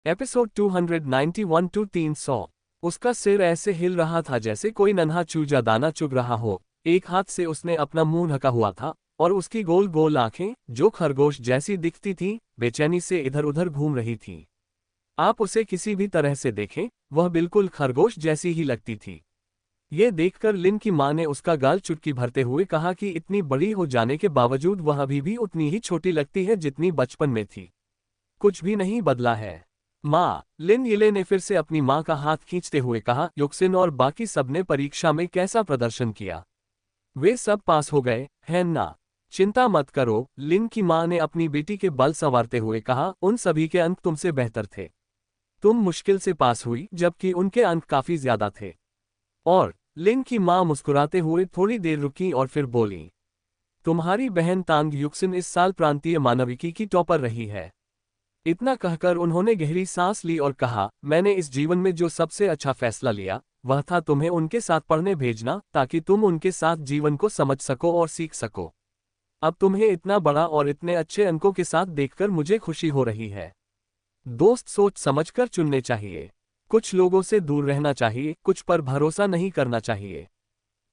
Episode 291 to 300। उसका सिर ऐसे हिल रहा था जैसे कोई नन्हा चूजा दाना चुग रहा हो। एक हाथ से उसने अपना मुंह ढका हुआ था और उसकी गोल गोल आंखें, जो खरगोश जैसी दिखती थीं, बेचैनी से इधर उधर घूम रही थीं। आप उसे किसी भी तरह से देखें, वह बिल्कुल खरगोश जैसी ही लगती थी। ये देखकर लिन की मां ने उसका गाल चुटकी भरते हुए कहा कि इतनी बड़ी हो जाने के बावजूद वह अभी भी उतनी ही छोटी लगती है जितनी बचपन में थी। कुछ भी नहीं बदला है। माँ, लिन यिले ने फिर से अपनी माँ का हाथ खींचते हुए कहा। युक्सिन और बाकी सबने परीक्षा में कैसा प्रदर्शन किया? वे सब पास हो गए, है ना? चिंता मत करो, लिन की माँ ने अपनी बेटी के बल संवारते हुए कहा। उन सभी के अंक तुमसे बेहतर थे। तुम मुश्किल से पास हुई, जबकि उनके अंक काफी ज्यादा थे। और लिन की माँ मुस्कुराते हुए थोड़ी देर रुकी और फिर बोली, तुम्हारी बहन तांग युक्सिन इस साल प्रांतीय मानविकी की टॉपर रही है। इतना कहकर उन्होंने गहरी सांस ली और कहा, मैंने इस जीवन में जो सबसे अच्छा फैसला लिया, वह था तुम्हें उनके साथ पढ़ने भेजना, ताकि तुम उनके साथ जीवन को समझ सको और सीख सको। अब तुम्हें इतना बड़ा और इतने अच्छे अंकों के साथ देखकर मुझे खुशी हो रही है। दोस्त सोच समझकर चुनने चाहिए। कुछ लोगों से दूर रहना चाहिए, कुछ पर भरोसा नहीं करना चाहिए।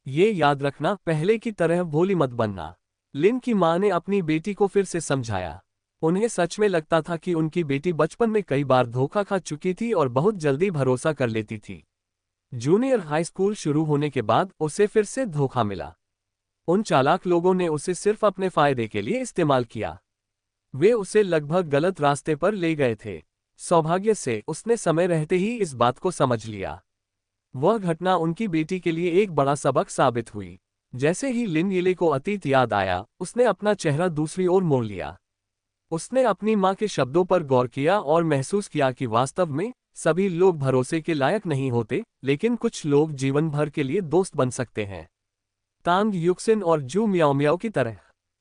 ये याद रखना, पहले की तरह भोली मत बनना। लिन की मां ने अपनी बेटी को फिर से समझाया। उन्हें सच में लगता था कि उनकी बेटी बचपन में कई बार धोखा खा चुकी थी और बहुत जल्दी भरोसा कर लेती थी। जूनियर हाई स्कूल शुरू होने के बाद उसे फिर से धोखा मिला। उन चालाक लोगों ने उसे सिर्फ अपने फायदे के लिए इस्तेमाल किया। वे उसे लगभग गलत रास्ते पर ले गए थे। सौभाग्य से उसने समय रहते ही इस बात को समझ लिया। वह घटना उनकी बेटी के लिए एक बड़ा सबक साबित हुई। जैसे ही लिन यिले को अतीत याद आया, उसने अपना चेहरा दूसरी ओर मोड़ लिया। उसने अपनी मां के शब्दों पर गौर किया और महसूस किया कि वास्तव में सभी लोग भरोसे के लायक नहीं होते, लेकिन कुछ लोग जीवन भर के लिए दोस्त बन सकते हैं। तांग युक्सिन और जू मियाओ मियाओ की तरह।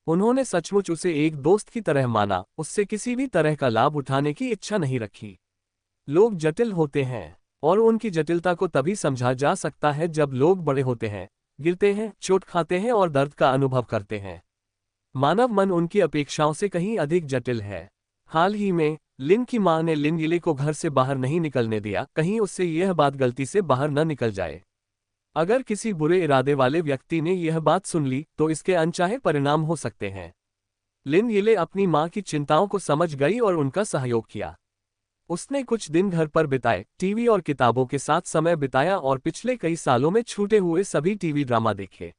उन्होंने सचमुच उसे एक दोस्त की तरह माना, उससे किसी भी तरह का लाभ उठाने की इच्छा नहीं रखी। लोग जटिल होते हैं, और उनकी जटिलता को तभी समझा जा सकता है जब लोग बड़े होते हैं, गिरते हैं, चोट खाते हैं और दर्द का अनुभव करते हैं। मानव मन उनकी अपेक्षाओं से कहीं अधिक जटिल है। हाल ही में लिन की मां ने लिन यिले को घर से बाहर नहीं निकलने दिया, कहीं उससे यह बात गलती से बाहर न निकल जाए। अगर किसी बुरे इरादे वाले व्यक्ति ने यह बात सुन ली तो इसके अनचाहे परिणाम हो सकते हैं। लिन यिले अपनी मां की चिंताओं को समझ गई और उनका सहयोग किया। उसने कुछ दिन घर पर बिताए, टीवी और किताबों के साथ समय बिताया और पिछले कई सालों में छूटे हुए सभी टीवी ड्रामा देखे।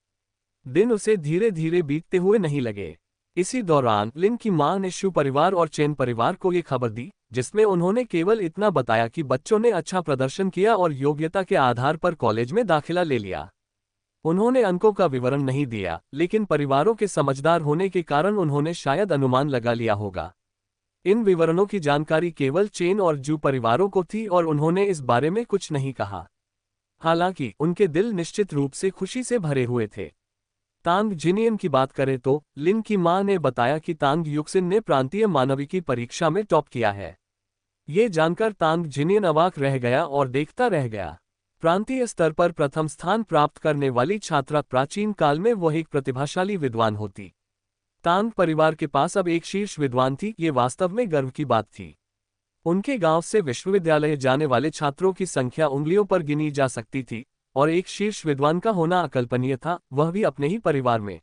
दिन उसे धीरे धीरे बीतते हुए नहीं लगे। इसी दौरान लिन की मां ने शू परिवार और चेन परिवार को ये खबर दी, जिसमें उन्होंने केवल इतना बताया कि बच्चों ने अच्छा प्रदर्शन किया और योग्यता के आधार पर कॉलेज में दाखिला ले लिया। उन्होंने अंकों का विवरण नहीं दिया, लेकिन परिवारों के समझदार होने के कारण उन्होंने शायद अनुमान लगा लिया होगा। इन विवरणों की जानकारी केवल चेन और जू परिवारों को थी और उन्होंने इस बारे में कुछ नहीं कहा। हालांकि उनके दिल निश्चित रूप से खुशी से भरे हुए थे। तांग जिनियन की बात करें तो लिन की मां ने बताया कि तांग युक्सिन ने प्रांतीय मानविकी परीक्षा में टॉप किया है। ये जानकर तांग जिनियन अवाक रह गया और देखता रह गया। प्रांतीय स्तर पर प्रथम स्थान प्राप्त करने वाली छात्रा प्राचीन काल में वह एक प्रतिभाशाली विद्वान होती। तांग परिवार के पास अब एक शीर्ष विद्वान थी, ये वास्तव में गर्व की बात थी। उनके गांव से विश्वविद्यालय जाने वाले छात्रों की संख्या उंगलियों पर गिनी जा सकती थी, और एक शीर्ष विद्वान का होना अकल्पनीय था, वह भी अपने ही परिवार में।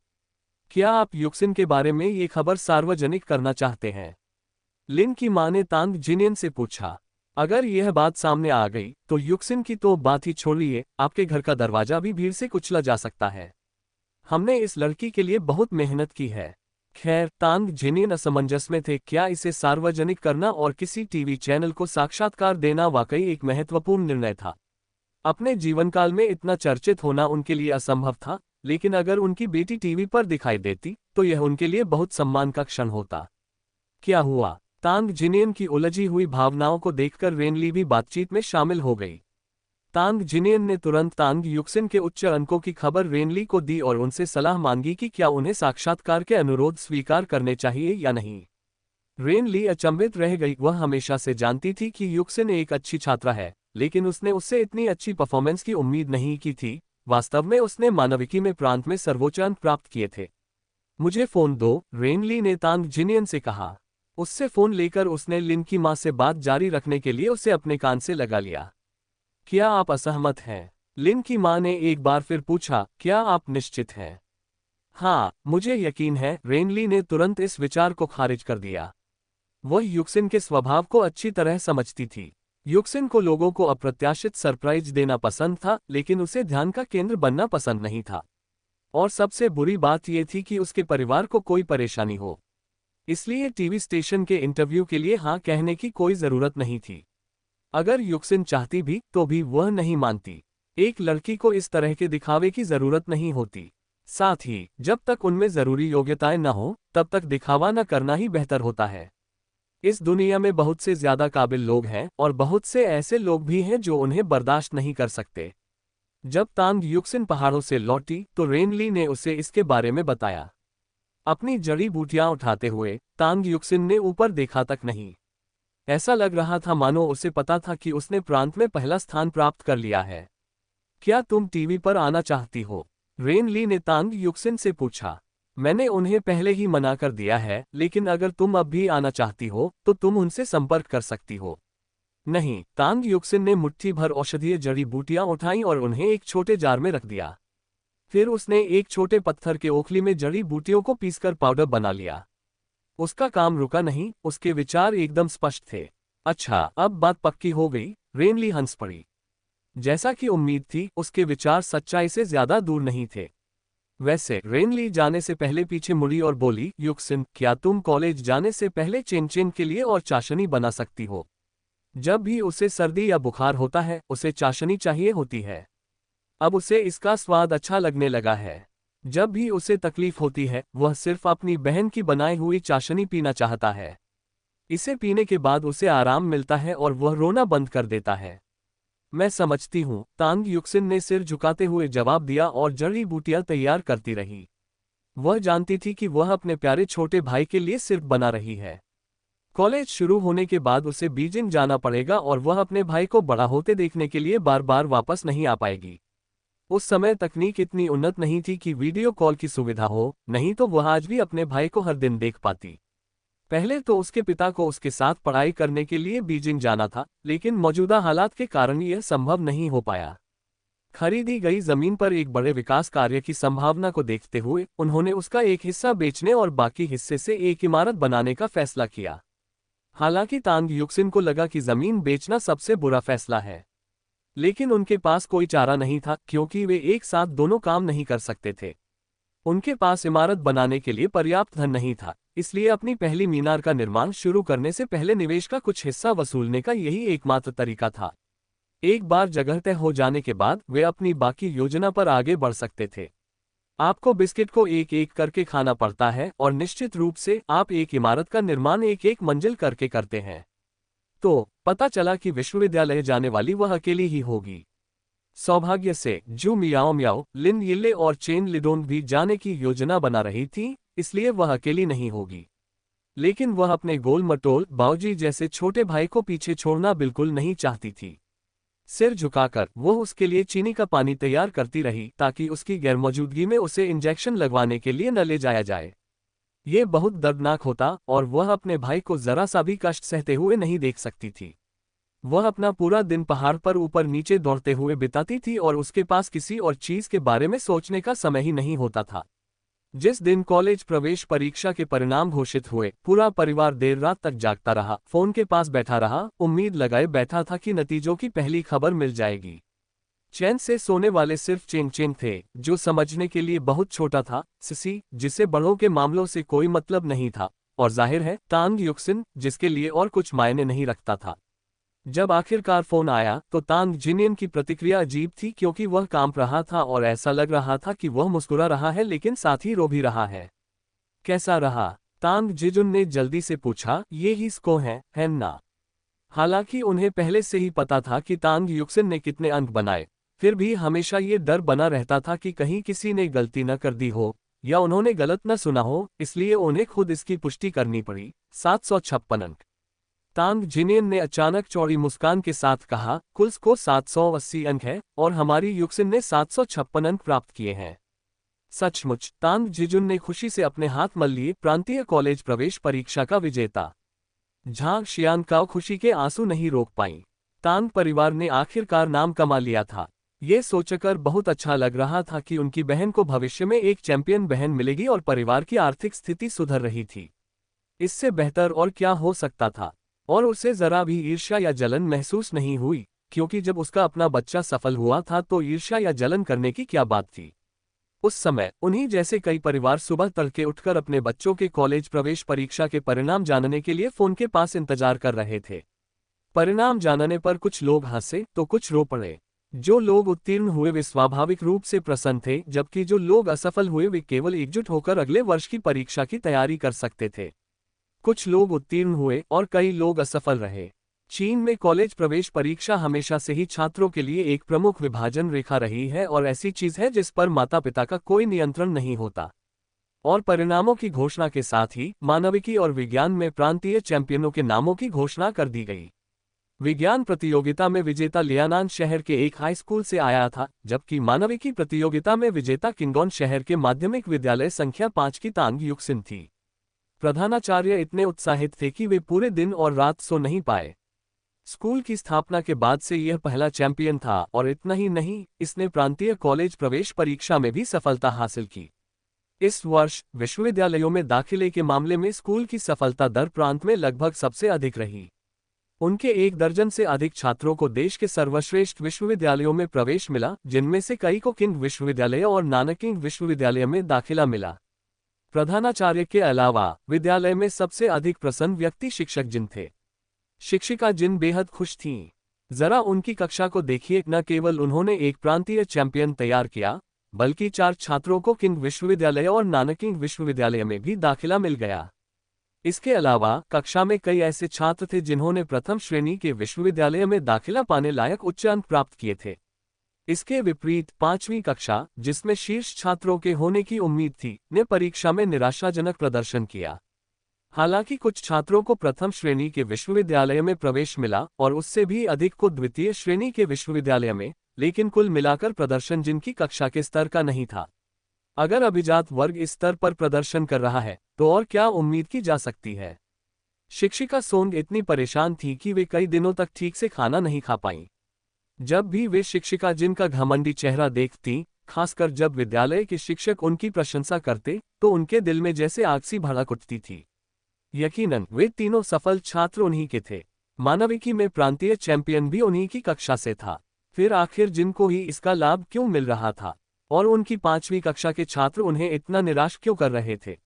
क्या आप युक्सिन के बारे में ये खबर सार्वजनिक करना चाहते हैं? लिन की मां ने तांग जिनियन से पूछा। अगर यह बात सामने आ गई तो युक्सिन की तो बात ही छोड़िए, आपके घर का दरवाजा भी भीड़ से कुचला जा सकता है। हमने इस लड़की के लिए बहुत मेहनत की है। खैर, तांग जिनियन असमंजस में थे। क्या इसे सार्वजनिक करना और किसी टीवी चैनल को साक्षात्कार देना वाकई एक महत्वपूर्ण निर्णय था। अपने जीवनकाल में इतना चर्चित होना उनके लिए असंभव था, लेकिन अगर उनकी बेटी टीवी पर दिखाई देती तो यह उनके लिए बहुत सम्मान का क्षण होता। क्या हुआ? तांग जिनियन की उलझी हुई भावनाओं को देखकर रेनली भी बातचीत में शामिल हो गई। तांग जिनियन ने तुरंत तांग युक्सिन के उच्च अंकों की खबर रेनली को दी और उनसे सलाह मांगी कि क्या उन्हें साक्षात्कार के अनुरोध स्वीकार करने चाहिए या नहीं। रेनली अचंभित रह गई। वह हमेशा से जानती थी कि युक्सिन एक अच्छी छात्रा है, लेकिन उसने उससे इतनी अच्छी परफॉर्मेंस की उम्मीद नहीं की थी। वास्तव में उसने मानविकी में प्रांत में सर्वोच्च अंक प्राप्त किए थे। मुझे फोन दो, रेनली ने तांग जिनियन से कहा। उससे फोन लेकर उसने लिन की मां से बात जारी रखने के लिए उसे अपने कान से लगा लिया। क्या आप असहमत हैं? लिन की मां ने एक बार फिर पूछा। क्या आप निश्चित हैं? हाँ, मुझे यकीन है, रेनली ने तुरंत इस विचार को खारिज कर दिया। वह युक्सिन के स्वभाव को अच्छी तरह समझती थी। युक्सिन को लोगों को अप्रत्याशित सरप्राइज देना पसंद था, लेकिन उसे ध्यान का केंद्र बनना पसंद नहीं था। और सबसे बुरी बात यह थी कि उसके परिवार को कोई परेशानी हो। इसलिए टीवी स्टेशन के इंटरव्यू के लिए हाँ कहने की कोई जरूरत नहीं थी। अगर युक्सिन चाहती भी तो भी वह नहीं मानती। एक लड़की को इस तरह के दिखावे की जरूरत नहीं होती। साथ ही जब तक उनमें जरूरी योग्यताएं न हो तब तक दिखावा न करना ही बेहतर होता है। इस दुनिया में बहुत से ज्यादा काबिल लोग हैं और बहुत से ऐसे लोग भी हैं जो उन्हें बर्दाश्त नहीं कर सकते। जब तांग युक्सिन पहाड़ों से लौटी तो रेनली ने उसे इसके बारे में बताया। अपनी जड़ी बूटियां उठाते हुए तांग युक्सिन ने ऊपर देखा तक नहीं। ऐसा लग रहा था मानो उसे पता था कि उसने प्रांत में पहला स्थान प्राप्त कर लिया है। क्या तुम टीवी पर आना चाहती हो? रेनली ने तांग युक्सिन से पूछा। मैंने उन्हें पहले ही मना कर दिया है, लेकिन अगर तुम अब भी आना चाहती हो तो तुम उनसे संपर्क कर सकती हो। नहीं, तांग युक्सिन ने मुट्ठी भर औषधीय जड़ी बूटियां उठाई और उन्हें एक छोटे जार में रख दिया। फिर उसने एक छोटे पत्थर के ओखली में जड़ी बूटियों को पीसकर पाउडर बना लिया। उसका काम रुका नहीं, उसके विचार एकदम स्पष्ट थे। अच्छा, अब बात पक्की हो गई। रेनली हंस पड़ी। जैसा कि उम्मीद थी, उसके विचार सच्चाई से ज्यादा दूर नहीं थे। वैसे रेनली जाने से पहले पीछे मुड़ी और बोली, युक्सिन, क्या तुम कॉलेज जाने से पहले चेन के लिए और चाशनी बना सकती हो? जब भी उसे सर्दी या बुखार होता है उसे चाशनी चाहिए होती है। अब उसे इसका स्वाद अच्छा लगने लगा है। जब भी उसे तकलीफ होती है वह सिर्फ अपनी बहन की बनाई हुई चाशनी पीना चाहता है। इसे पीने के बाद उसे आराम मिलता है और वह रोना बंद कर देता है। मैं समझती हूँ, तांग युक्सिन ने सिर झुकाते हुए जवाब दिया और जड़ी बूटियां तैयार करती रही। वह जानती थी कि वह अपने प्यारे छोटे भाई के लिए सिर्फ बना रही है। कॉलेज शुरू होने के बाद उसे बीजिंग जाना पड़ेगा और वह अपने भाई को बड़ा होते देखने के लिए बार बार वापस नहीं आ पाएगी। उस समय तकनीक इतनी उन्नत नहीं थी कि वीडियो कॉल की सुविधा हो, नहीं तो वह आज भी अपने भाई को हर दिन देख पाती। पहले तो उसके पिता को उसके साथ पढ़ाई करने के लिए बीजिंग जाना था, लेकिन मौजूदा हालात के कारण यह संभव नहीं हो पाया। खरीदी गई जमीन पर एक बड़े विकास कार्य की संभावना को देखते हुए उन्होंने उसका एक हिस्सा बेचने और बाकी हिस्से से एक इमारत बनाने का फैसला किया। हालांकि तांग युक्सिन को लगा कि जमीन बेचना सबसे बुरा फैसला है, लेकिन उनके पास कोई चारा नहीं था क्योंकि वे एक साथ दोनों काम नहीं कर सकते थे। उनके पास इमारत बनाने के लिए पर्याप्त धन नहीं था, इसलिए अपनी पहली मीनार का निर्माण शुरू करने से पहले निवेश का कुछ हिस्सा वसूलने का यही एकमात्र तरीका था। एक बार जगह तय हो जाने के बाद वे अपनी बाकी योजना पर आगे बढ़ सकते थे। आपको बिस्किट को एक एक करके खाना पड़ता है और निश्चित रूप से आप एक इमारत का निर्माण एक एक मंजिल करके करते हैं। तो पता चला कि विश्वविद्यालय जाने वाली वह अकेली ही होगी। सौभाग्य से जू मियाओ मियाओ, लिन यिल्ले और चेन लिडोंग भी जाने की योजना बना रही थी, इसलिए वह अकेली नहीं होगी। लेकिन वह अपने गोल मटोल बाऊजी जैसे छोटे भाई को पीछे छोड़ना बिल्कुल नहीं चाहती थी। सिर झुकाकर वो उसके लिए चीनी का पानी तैयार करती रही ताकि उसकी गैरमौजूदगी में उसे इंजेक्शन लगवाने के लिए न ले जाया जाए। ये बहुत दर्दनाक होता और वह अपने भाई को जरा सा भी कष्ट सहते हुए नहीं देख सकती थी। वह अपना पूरा दिन पहाड़ पर ऊपर नीचे दौड़ते हुए बिताती थी और उसके पास किसी और चीज के बारे में सोचने का समय ही नहीं होता था। जिस दिन कॉलेज प्रवेश परीक्षा के परिणाम घोषित हुए, पूरा परिवार देर रात तक जागता रहा, फोन के पास बैठा रहा, उम्मीद लगाए बैठा था कि नतीजों की पहली खबर मिल जाएगी। चैन से सोने वाले सिर्फ चेंग थे, जो समझने के लिए बहुत छोटा था, सिसी, जिसे बड़ों के मामलों से कोई मतलब नहीं था, और जाहिर है तांग युक्सिन, जिसके लिए और कुछ मायने नहीं रखता था। जब आखिरकार फोन आया तो तांग जिनियन की प्रतिक्रिया अजीब थी क्योंकि वह कांप रहा था और ऐसा लग रहा था कि वह मुस्कुरा रहा है लेकिन साथ ही रो भी रहा है। कैसा रहा? तांग जिजुन ने जल्दी से पूछा। ये ही स्को है ना? हालांकि उन्हें पहले से ही पता था कि तांग युक्सिन ने कितने अंक बनाए, फिर भी हमेशा ये डर बना रहता था कि कहीं किसी ने गलती न कर दी हो या उन्होंने गलत न सुना हो, इसलिए उन्हें खुद इसकी पुष्टि करनी पड़ी। 756 अंक। तांग जिनियन ने अचानक चौड़ी मुस्कान के साथ कहा, कुल स्कोर 780 अंक है और हमारी युक्सिन ने 756 अंक प्राप्त किए हैं। सचमुच? तांग जिजुन ने खुशी से अपने हाथ मल लिए। प्रांतीय कॉलेज प्रवेश परीक्षा का विजेता झांग शियानकाओ खुशी के आंसू नहीं रोक पाईं। तांग परिवार ने आखिरकार नाम कमा लिया था। ये सोचकर बहुत अच्छा लग रहा था कि उनकी बहन को भविष्य में एक चैंपियन बहन मिलेगी और परिवार की आर्थिक स्थिति सुधर रही थी। इससे बेहतर और क्या हो सकता था। और उसे जरा भी ईर्ष्या या जलन महसूस नहीं हुई, क्योंकि जब उसका अपना बच्चा सफल हुआ था तो ईर्ष्या या जलन करने की क्या बात थी। उस समय उन्हीं जैसे कई परिवार सुबह तड़के उठकर अपने बच्चों के कॉलेज प्रवेश परीक्षा के परिणाम जानने के लिए फोन के पास इंतजार कर रहे थे। परिणाम जानने पर कुछ लोग हंसे तो कुछ रो पड़े। जो लोग उत्तीर्ण हुए वे स्वाभाविक रूप से प्रसन्न थे, जबकि जो लोग असफल हुए वे केवल एकजुट होकर अगले वर्ष की परीक्षा की तैयारी कर सकते थे। कुछ लोग उत्तीर्ण हुए और कई लोग असफल रहे। चीन में कॉलेज प्रवेश परीक्षा हमेशा से ही छात्रों के लिए एक प्रमुख विभाजन रेखा रही है और ऐसी चीज है जिस पर माता पिता का कोई नियंत्रण नहीं होता। और परिणामों की घोषणा के साथ ही मानविकी और विज्ञान में प्रांतीय चैंपियनों के नामों की घोषणा कर दी गई। विज्ञान प्रतियोगिता में विजेता लियानान शहर के एक हाई स्कूल से आया था, जबकि मानविकी प्रतियोगिता में विजेता किंगोन शहर के माध्यमिक विद्यालय संख्या 5 की तांग युक्सिन थी। प्रधानाचार्य इतने उत्साहित थे कि वे पूरे दिन और रात सो नहीं पाए। स्कूल की स्थापना के बाद से यह पहला चैंपियन था और इतना ही नहीं, इसने प्रांतीय कॉलेज प्रवेश परीक्षा में भी सफलता हासिल की। इस वर्ष विश्वविद्यालयों में दाखिले के मामले में स्कूल की सफलता दर प्रांत में लगभग सबसे अधिक रही। उनके 1 दर्जन से अधिक छात्रों को देश के सर्वश्रेष्ठ विश्वविद्यालयों में प्रवेश मिला, जिनमें से कई को किंग विश्वविद्यालय और नानकिंग विश्वविद्यालय में दाखिला मिला। प्रधानाचार्य के अलावा विद्यालय में सबसे अधिक प्रसन्न व्यक्ति शिक्षक जिन थे। शिक्षिका जिन बेहद खुश थीं। जरा उनकी कक्षा को देखिए, न केवल उन्होंने एक प्रांतीय चैंपियन तैयार किया, बल्कि 4 छात्रों को किंग विश्वविद्यालय और नानकिंग विश्वविद्यालय में भी दाखिला मिल गया। इसके अलावा कक्षा में कई ऐसे छात्र थे जिन्होंने प्रथम श्रेणी के विश्वविद्यालय में दाखिला पाने लायक उच्च अंक प्राप्त किए थे। इसके विपरीत 5वीं कक्षा, जिसमें शीर्ष छात्रों के होने की उम्मीद थी, ने परीक्षा में निराशाजनक प्रदर्शन किया। हालांकि कुछ छात्रों को प्रथम श्रेणी के विश्वविद्यालय में प्रवेश मिला और उससे भी अधिक को द्वितीय श्रेणी के विश्वविद्यालय में, लेकिन कुल मिलाकर प्रदर्शन जिनकी कक्षा के स्तर का नहीं था। अगर अभिजात वर्ग इस स्तर पर प्रदर्शन कर रहा है तो और क्या उम्मीद की जा सकती है। शिक्षिका सोंग इतनी परेशान थी कि वे कई दिनों तक ठीक से खाना नहीं खा पाईं। जब भी वे शिक्षिका जिन का घमंडी चेहरा देखती, खासकर जब विद्यालय के शिक्षक उनकी प्रशंसा करते, तो उनके दिल में जैसे आग सी भड़क उठती थी। यकीनन वे तीनों सफल छात्र उन्हीं के थे। मानविकी में प्रांतीय चैंपियन भी उन्हीं की कक्षा से था। फिर आखिर जिनको ही इसका लाभ क्यों मिल रहा था और उनकी 5वीं कक्षा के छात्र उन्हें इतना निराश क्यों कर रहे थे।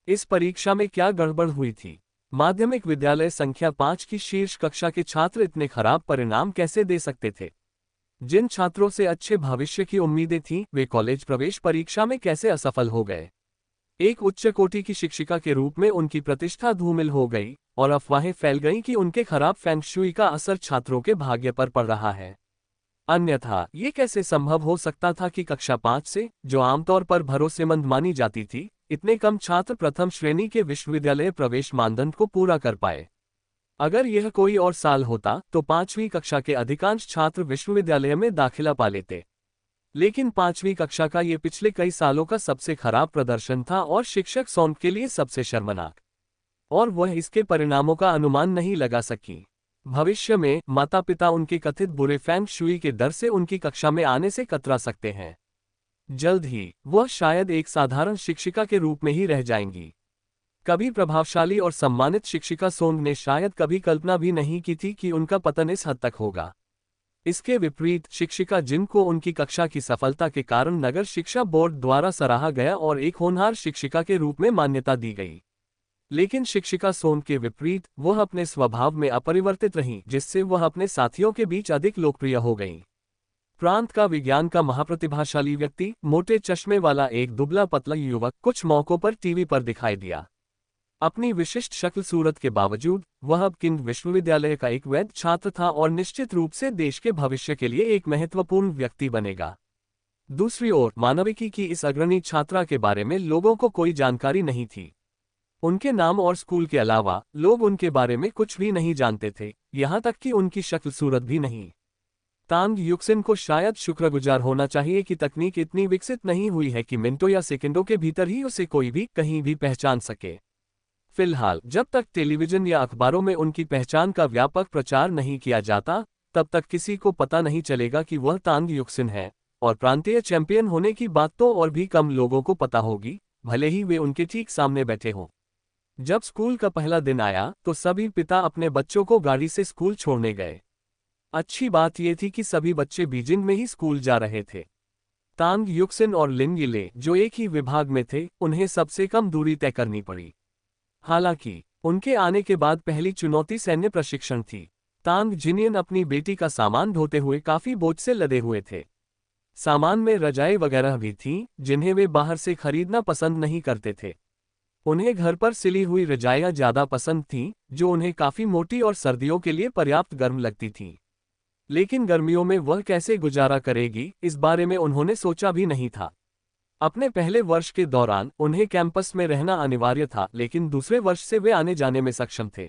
इस परीक्षा में क्या गड़बड़ हुई थी। माध्यमिक विद्यालय संख्या 5 की शीर्ष कक्षा के छात्र इतने खराब परिणाम कैसे दे सकते थे। जिन छात्रों से अच्छे भविष्य की उम्मीदें थीं, वे कॉलेज प्रवेश परीक्षा में कैसे असफल हो गए। एक उच्च कोटि की शिक्षिका के रूप में उनकी प्रतिष्ठा धूमिल हो गई और अफवाहें फैल गईं कि उनके खराब फेंग शुई का असर छात्रों के भाग्य पर पड़ रहा है। अन्यथा ये कैसे संभव हो सकता था कि कक्षा 5 से, जो आमतौर पर भरोसेमंद मानी जाती थी, इतने कम छात्र प्रथम श्रेणी के विश्वविद्यालय प्रवेश मानदंड को पूरा कर पाए। अगर यह कोई और साल होता तो 5वीं कक्षा के अधिकांश छात्र विश्वविद्यालय में दाखिला पा लेते। लेकिन 5वीं कक्षा का ये पिछले कई सालों का सबसे खराब प्रदर्शन था और शिक्षक सोंग के लिए सबसे शर्मनाक। और वह इसके परिणामों का अनुमान नहीं लगा सकी। भविष्य में माता पिता उनके कथित बुरे फेंग शुई के डर से उनकी कक्षा में आने से कतरा सकते हैं। जल्द ही वह शायद एक साधारण शिक्षिका के रूप में ही रह जाएंगी। कभी प्रभावशाली और सम्मानित शिक्षिका सोंग ने शायद कभी कल्पना भी नहीं की थी कि उनका पतन इस हद तक होगा। इसके विपरीत शिक्षिका जिनको उनकी कक्षा की सफलता के कारण नगर शिक्षा बोर्ड द्वारा सराहा गया और एक होनहार शिक्षिका के रूप में मान्यता दी गई। लेकिन शिक्षिका सोंग के विपरीत वह अपने स्वभाव में अपरिवर्तित रहीं, जिससे वह अपने साथियों के बीच अधिक लोकप्रिय हो गईं। प्रांत का विज्ञान का महाप्रतिभाशाली व्यक्ति, मोटे चश्मे वाला एक दुबला पतला युवक, कुछ मौकों पर टीवी पर दिखाई दिया। अपनी विशिष्ट शक्ल सूरत के बावजूद वह अब किंग विश्वविद्यालय का एक वैध छात्र था और निश्चित रूप से देश के भविष्य के लिए एक महत्वपूर्ण व्यक्ति बनेगा। दूसरी ओर मानविकी की इस अग्रणी छात्रा के बारे में लोगों को कोई जानकारी नहीं थी। उनके नाम और स्कूल के अलावा लोग उनके बारे में कुछ भी नहीं जानते थे, यहाँ तक कि उनकी शक्ल सूरत भी नहीं। तांग युक्सिन को शायद शुक्रगुजार होना चाहिए कि तकनीक इतनी विकसित नहीं हुई है कि मिनटों या सेकंडों के भीतर ही उसे कोई भी कहीं भी पहचान सके। फिलहाल जब तक टेलीविजन या अखबारों में उनकी पहचान का व्यापक प्रचार नहीं किया जाता, तब तक किसी को पता नहीं चलेगा कि वह तांग युक्सिन है, और प्रांतीय चैंपियन होने की बात तो और भी कम लोगों को पता होगी, भले ही वे उनके ठीक सामने बैठे हों। जब स्कूल का पहला दिन आया तो सभी पिता अपने बच्चों को गाड़ी से स्कूल छोड़ने गए। अच्छी बात यह थी कि सभी बच्चे बीजिंग में ही स्कूल जा रहे थे। तांग युक्सिन और लिन यिले, जो एक ही विभाग में थे, उन्हें सबसे कम दूरी तय करनी पड़ी। हालांकि उनके आने के बाद पहली चुनौती सैन्य प्रशिक्षण थी। तांग जिनियन अपनी बेटी का सामान ढोते हुए काफी बोझ से लदे हुए थे। सामान में रजाई वगैरह भी थीं, जिन्हें वे बाहर से खरीदना पसंद नहीं करते थे। उन्हें घर पर सिली हुई रजाइयां ज्यादा पसंद थीं, जो उन्हें काफी मोटी और सर्दियों के लिए पर्याप्त गर्म लगती थीं। लेकिन गर्मियों में वह कैसे गुजारा करेगी, इस बारे में उन्होंने सोचा भी नहीं था। अपने पहले वर्ष के दौरान उन्हें कैंपस में रहना अनिवार्य था, लेकिन दूसरे वर्ष से वे आने जाने में सक्षम थे।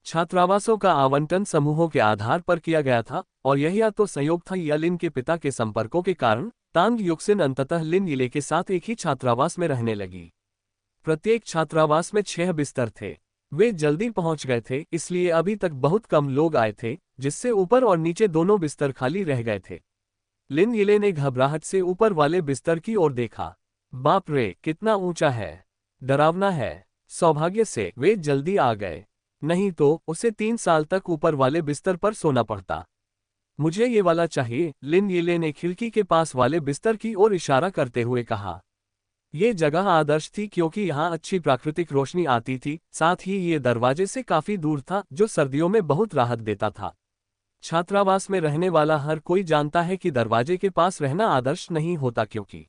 छात्रावासों का आवंटन समूहों के आधार पर किया गया था, और यह या तो संयोग था या लिन के पिता के संपर्कों के कारण तांग युक्सिन अंततः लिन यिले के साथ एक ही छात्रावास में रहने लगी। प्रत्येक छात्रावास में 6 बिस्तर थे। वे जल्दी पहुंच गए थे, इसलिए अभी तक बहुत कम लोग आए थे, जिससे ऊपर और नीचे दोनों बिस्तर खाली रह गए थे। लिन यिले ने घबराहट से ऊपर वाले बिस्तर की ओर देखा। बाप रे, कितना ऊंचा है, डरावना है। सौभाग्य से वे जल्दी आ गए, नहीं तो उसे 3 साल तक ऊपर वाले बिस्तर पर सोना पड़ता। मुझे ये वाला चाहिए, लिन यिले ने खिड़की के पास वाले बिस्तर की ओर इशारा करते हुए कहा। ये जगह आदर्श थी क्योंकि यहाँ अच्छी प्राकृतिक रोशनी आती थी, साथ ही ये दरवाजे से काफी दूर था, जो सर्दियों में बहुत राहत देता था। छात्रावास में रहने वाला हर कोई जानता है कि दरवाजे के पास रहना आदर्श नहीं होता, क्योंकि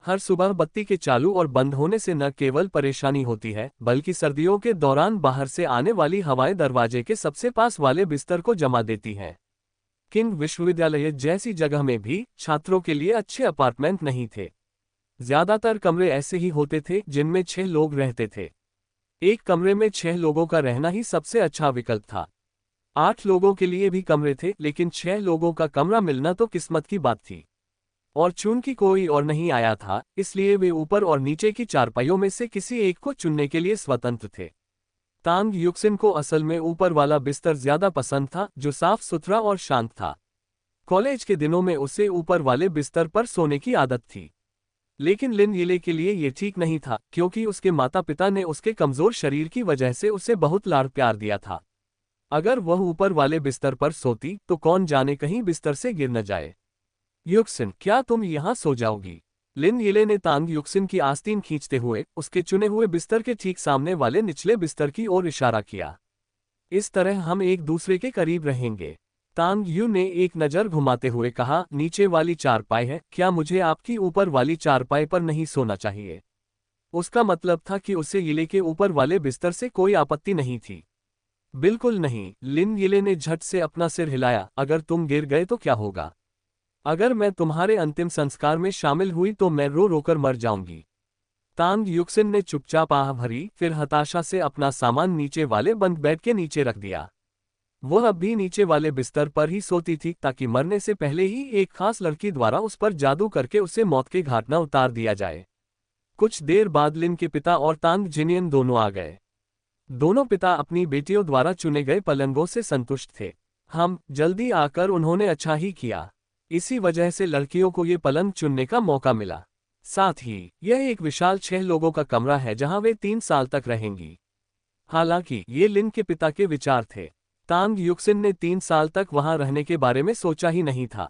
हर सुबह बत्ती के चालू और बंद होने से न केवल परेशानी होती है, बल्कि सर्दियों के दौरान बाहर से आने वाली हवाएं दरवाजे के सबसे पास वाले बिस्तर को जमा देती हैं। किंग विश्वविद्यालय जैसी जगह में भी छात्रों के लिए अच्छे अपार्टमेंट नहीं थे। ज्यादातर कमरे ऐसे ही होते थे जिनमें 6 लोग रहते थे। एक कमरे में 6 लोगों का रहना ही सबसे अच्छा विकल्प था। 8 लोगों के लिए भी कमरे थे, लेकिन 6 लोगों का कमरा मिलना तो किस्मत की बात थी। और चूंकि कोई और नहीं आया था, इसलिए वे ऊपर और नीचे की चारपाइयों में से किसी एक को चुनने के लिए स्वतंत्र थे। तांग युक्सिन को असल में ऊपर वाला बिस्तर ज्यादा पसंद था, जो साफ सुथरा और शांत था। कॉलेज के दिनों में उसे ऊपर वाले बिस्तर पर सोने की आदत थी। लेकिन लिन यिले के लिए ये ठीक नहीं था, क्योंकि उसके माता पिता ने उसके कमजोर शरीर की वजह से उसे बहुत लाड प्यार दिया था। अगर वह ऊपर वाले बिस्तर पर सोती तो कौन जाने कहीं बिस्तर से गिर न जाए। युक्सिन, क्या तुम यहाँ सो जाओगी? लिन यिले ने तांग युक्सिन की आस्तीन खींचते हुए उसके चुने हुए बिस्तर के ठीक सामने वाले निचले बिस्तर की ओर इशारा किया। इस तरह हम एक दूसरे के करीब रहेंगे। तांग यू ने एक नज़र घुमाते हुए कहा, नीचे वाली चारपाई है, क्या मुझे आपकी ऊपर वाली चारपाई पर नहीं सोना चाहिए? उसका मतलब था कि उसे यिले के ऊपर वाले बिस्तर से कोई आपत्ति नहीं थी। बिल्कुल नहीं, लिन यिले ने झट से अपना सिर हिलाया। अगर तुम गिर गए तो क्या होगा? अगर मैं तुम्हारे अंतिम संस्कार में शामिल हुई तो मैं रो रोकर मर जाऊंगी। तांग युक्सिन ने चुपचाप आह भरी, फिर हताशा से अपना सामान नीचे वाले बंद बेड के नीचे रख दिया। वह अब भी नीचे वाले बिस्तर पर ही सोती थी, ताकि मरने से पहले ही एक खास लड़की द्वारा उस पर जादू करके उसे मौत के घाट न उतार दिया जाए। कुछ देर बाद लिन के पिता और तांग जिनियन दोनों आ गए। दोनों पिता अपनी बेटियों द्वारा चुने गए पलंगों से संतुष्ट थे। जल्दी आकर उन्होंने अच्छा ही किया। इसी वजह से लड़कियों को ये पलंग चुनने का मौका मिला। साथ ही यह एक विशाल 6 लोगों का कमरा है, जहां वे 3 साल तक रहेंगी। हालांकि ये लिन के पिता के विचार थे। तांग युक्सिन ने 3 साल तक वहां रहने के बारे में सोचा ही नहीं था।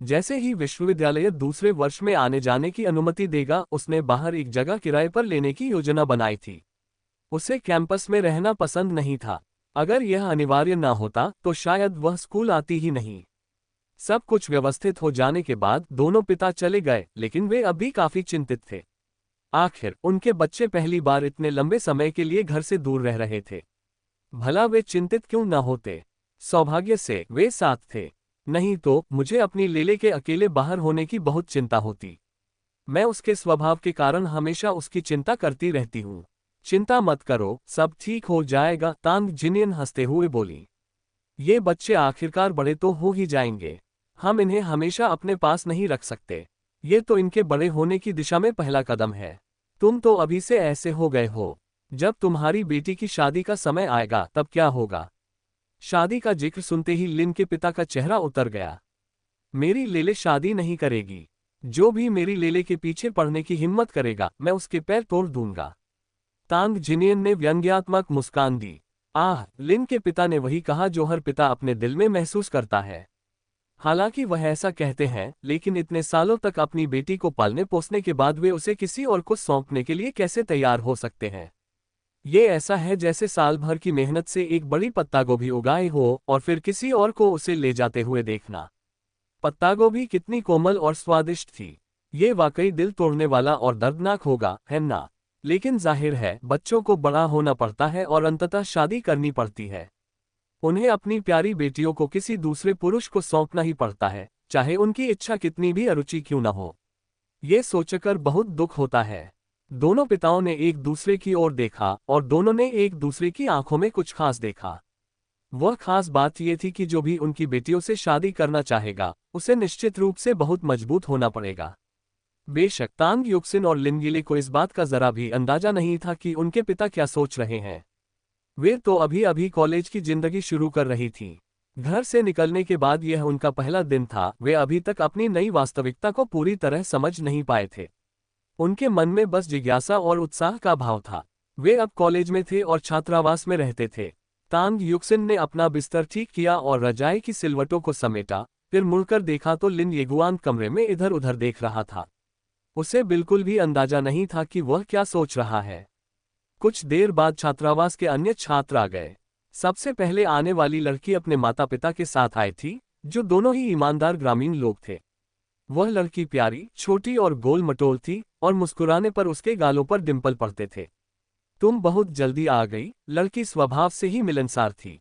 जैसे ही विश्वविद्यालय दूसरे वर्ष में आने जाने की अनुमति देगा, उसने बाहर एक जगह किराए पर लेने की योजना बनाई थी। उसे कैंपस में रहना पसंद नहीं था। अगर यह अनिवार्य न होता तो शायद वह स्कूल आती ही नहीं। सब कुछ व्यवस्थित हो जाने के बाद दोनों पिता चले गए, लेकिन वे अभी काफी चिंतित थे। आखिर उनके बच्चे पहली बार इतने लंबे समय के लिए घर से दूर रह रहे थे। भला वे चिंतित क्यों न होते? सौभाग्य से वे साथ थे, नहीं तो मुझे अपनी लेले के अकेले बाहर होने की बहुत चिंता होती। मैं उसके स्वभाव के कारण हमेशा उसकी चिंता करती रहती हूँ। चिंता मत करो, सब ठीक हो जाएगा, तांग जिनियन हंसते हुए बोली। ये बच्चे आखिरकार बड़े तो हो ही जाएंगे। हम इन्हें हमेशा अपने पास नहीं रख सकते। ये तो इनके बड़े होने की दिशा में पहला कदम है। तुम तो अभी से ऐसे हो गए हो। जब तुम्हारी बेटी की शादी का समय आएगा तब क्या होगा? शादी का जिक्र सुनते ही लिन के पिता का चेहरा उतर गया। मेरी लेले शादी नहीं करेगी। जो भी मेरी लेले के पीछे पड़ने की हिम्मत करेगा मैं उसके पैर तोड़ दूंगा। तांग जिनियन ने व्यंग्यात्मक मुस्कान दी। आह, लिन के पिता ने वही कहा जो हर पिता अपने दिल में महसूस करता है। हालांकि वह ऐसा कहते हैं, लेकिन इतने सालों तक अपनी बेटी को पालने पोसने के बाद वे उसे किसी और को सौंपने के लिए कैसे तैयार हो सकते हैं? ये ऐसा है जैसे साल भर की मेहनत से एक बड़ी पत्ता गोभी उगाई हो और फिर किसी और को उसे ले जाते हुए देखना। पत्ता गोभी कितनी कोमल और स्वादिष्ट थी। ये वाकई दिल तोड़ने वाला और दर्दनाक होगा, है ना? लेकिन जाहिर है बच्चों को बड़ा होना पड़ता है और अंततः शादी करनी पड़ती है। उन्हें अपनी प्यारी बेटियों को किसी दूसरे पुरुष को सौंपना ही पड़ता है, चाहे उनकी इच्छा कितनी भी अरुचि क्यों न हो। ये सोचकर बहुत दुख होता है। दोनों पिताओं ने एक दूसरे की ओर देखा और दोनों ने एक दूसरे की आंखों में कुछ खास देखा। वह खास बात यह थी कि जो भी उनकी बेटियों से शादी करना चाहेगा उसे निश्चित रूप से बहुत मजबूत होना पड़ेगा। बेशक तांग युक्सिन और लिन यिले को इस बात का जरा भी अंदाजा नहीं था कि उनके पिता क्या सोच रहे हैं। वे तो अभी अभी कॉलेज की जिंदगी शुरू कर रही थी। घर से निकलने के बाद यह उनका पहला दिन था। वे अभी तक अपनी नई वास्तविकता को पूरी तरह समझ नहीं पाए थे। उनके मन में बस जिज्ञासा और उत्साह का भाव था। वे अब कॉलेज में थे और छात्रावास में रहते थे। तांग युक्सिन ने अपना बिस्तर ठीक किया और रजाई की सिलवटों को समेटा, फिर मुड़कर देखा तो लिन येगुआन कमरे में इधर उधर देख रहा था। उसे बिल्कुल भी अंदाजा नहीं था कि वह क्या सोच रहा है। कुछ देर बाद छात्रावास के अन्य छात्र आ गए। सबसे पहले आने वाली लड़की अपने माता पिता के साथ आई थी, जो दोनों ही ईमानदार ग्रामीण लोग थे। वह लड़की प्यारी, छोटी और गोल मटोल थी और मुस्कुराने पर उसके गालों पर डिंपल पड़ते थे। तुम बहुत जल्दी आ गई, लड़की स्वभाव से ही मिलनसार थी।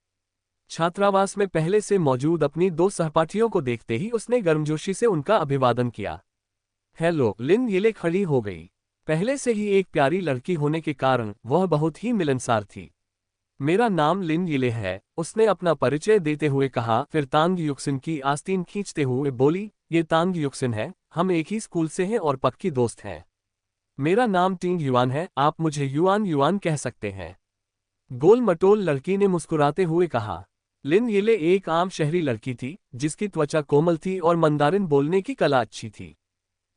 छात्रावास में पहले से मौजूद अपनी दो सहपाठियों को देखते ही उसने गर्मजोशी से उनका अभिवादन किया। हेलो, लिन यिले खड़ी हो गई। पहले से ही एक प्यारी लड़की होने के कारण वह बहुत ही मिलनसार थी। मेरा नाम लिन यिले है, उसने अपना परिचय देते हुए कहा, फिर तांग युक्सिन की आस्तीन खींचते हुए बोली, ये तांग युक्सिन है, हम एक ही स्कूल से हैं और पक्की दोस्त हैं। मेरा नाम टिंग युआन है, आप मुझे युआन युआन कह सकते हैं। गोल मटोल लड़की ने मुस्कुराते हुए कहा। लिन यिले एक आम शहरी लड़की थी, जिसकी त्वचा कोमल थी और मंदारिन बोलने की कला अच्छी थी।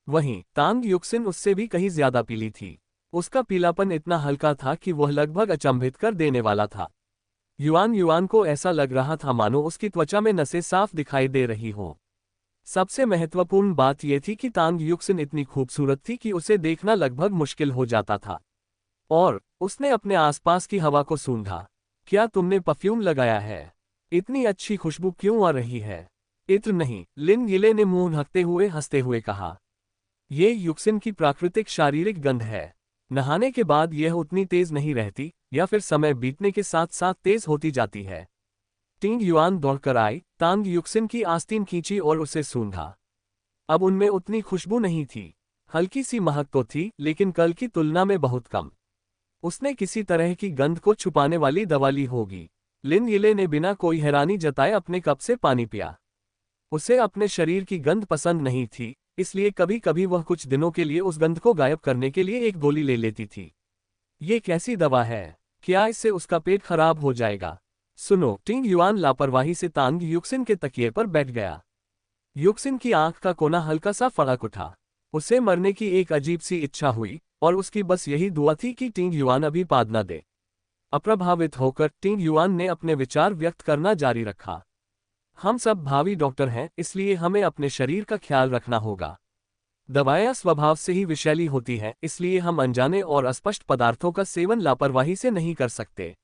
वहीं तांग युक्सिन उससे भी कहीं ज्यादा पीली थी। उसका पीलापन इतना हल्का था कि वह लगभग अचंभित कर देने वाला था। युआन युआन को ऐसा लग रहा था मानो उसकी त्वचा में नसें साफ दिखाई दे रही हों। सबसे महत्वपूर्ण बात यह थी कि तांग युक्सिन इतनी खूबसूरत थी कि उसे देखना लगभग मुश्किल हो जाता था। और उसने अपने आसपास की हवा को सूंघा। क्या तुमने परफ्यूम लगाया है? इतनी अच्छी खुशबू क्यों आ रही है? इत्र नहीं, लिन यिले ने मुंह ढकते हुए हंसते हुए कहा। ये युक्सिन की प्राकृतिक शारीरिक गंध है। नहाने के बाद यह उतनी तेज नहीं रहती, या फिर समय बीतने के साथ साथ तेज होती जाती है। टिंग युआन दौड़कर आई, तांग युक्सिन की आस्तीन खींची और उसे सूंघा। अब उनमें उतनी खुशबू नहीं थी। हल्की सी महक तो थी, लेकिन कल की तुलना में बहुत कम। उसने किसी तरह की गंध को छुपाने वाली दवा ली होगी। लिन यिले ने बिना कोई हैरानी जताए अपने कप से पानी पिया। उसे अपने शरीर की गंध पसंद नहीं थी, इसलिए कभी कभी वह कुछ दिनों के लिए उस गंध को गायब करने के लिए एक गोली ले लेती थी। ये कैसी दवा है? क्या इससे उसका पेट खराब हो जाएगा? सुनो, टिंग युआन लापरवाही से तांग युक्सिन के तकिए पर बैठ गया। युक्सिन की आंख का कोना हल्का सा फड़क उठा। उसे मरने की एक अजीब सी इच्छा हुई, और उसकी बस यही दुआ थी कि टिंग युआन अभी पाद न दे। अप्रभावित होकर टिंग युआन ने अपने विचार व्यक्त करना जारी रखा। हम सब भावी डॉक्टर हैं, इसलिए हमें अपने शरीर का ख्याल रखना होगा। दवाएं स्वभाव से ही विषैली होती हैं, इसलिए हम अनजाने और अस्पष्ट पदार्थों का सेवन लापरवाही से नहीं कर सकते,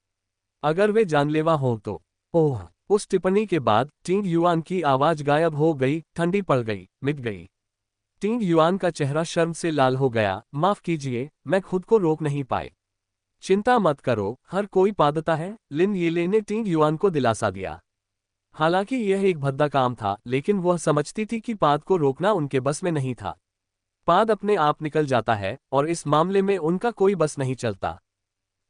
अगर वे जानलेवा हों तो। ओह! उस टिप्पणी के बाद टिंग युआन की आवाज गायब हो गई, ठंडी पड़ गई, मिट गई। टिंग युआन का चेहरा शर्म से लाल हो गया। माफ कीजिए, मैं खुद को रोक नहीं पाई। चिंता मत करो, हर कोई पादता है, लिन यिले ने टिंग युआन को दिलासा दिया। हालांकि यह एक भद्दा काम था, लेकिन वह समझती थी कि पाद को रोकना उनके बस में नहीं था। पाद अपने आप निकल जाता है, और इस मामले में उनका कोई बस नहीं चलता।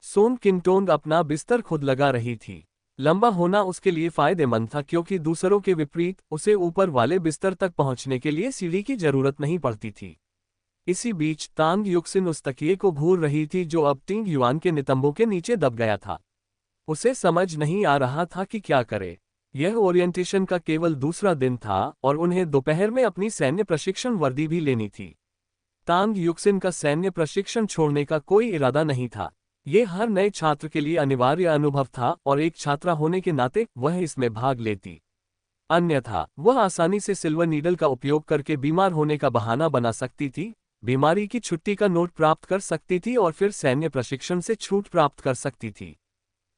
सोन किंगटोंग अपना बिस्तर खुद लगा रही थी। लंबा होना उसके लिए फायदेमंद था, क्योंकि दूसरों के विपरीत उसे ऊपर वाले बिस्तर तक पहुंचने के लिए सीढ़ी की जरूरत नहीं पड़ती थी। इसी बीच तांग युक्सिन उस तकिए को घूर रही थी जो अब टिंग युआन के नितंबों के नीचे दब गया था। उसे समझ नहीं आ रहा था कि क्या करे। यह ओरिएंटेशन का केवल दूसरा दिन था और उन्हें दोपहर में अपनी सैन्य प्रशिक्षण वर्दी भी लेनी थी। तांग युक्सिन का सैन्य प्रशिक्षण छोड़ने का कोई इरादा नहीं था। यह हर नए छात्र के लिए अनिवार्य अनुभव था और एक छात्रा होने के नाते वह इसमें भाग लेती। अन्यथा वह आसानी से सिल्वर नीडल का उपयोग करके बीमार होने का बहाना बना सकती थी, बीमारी की छुट्टी का नोट प्राप्त कर सकती थी और फिर सैन्य प्रशिक्षण से छूट प्राप्त कर सकती थी।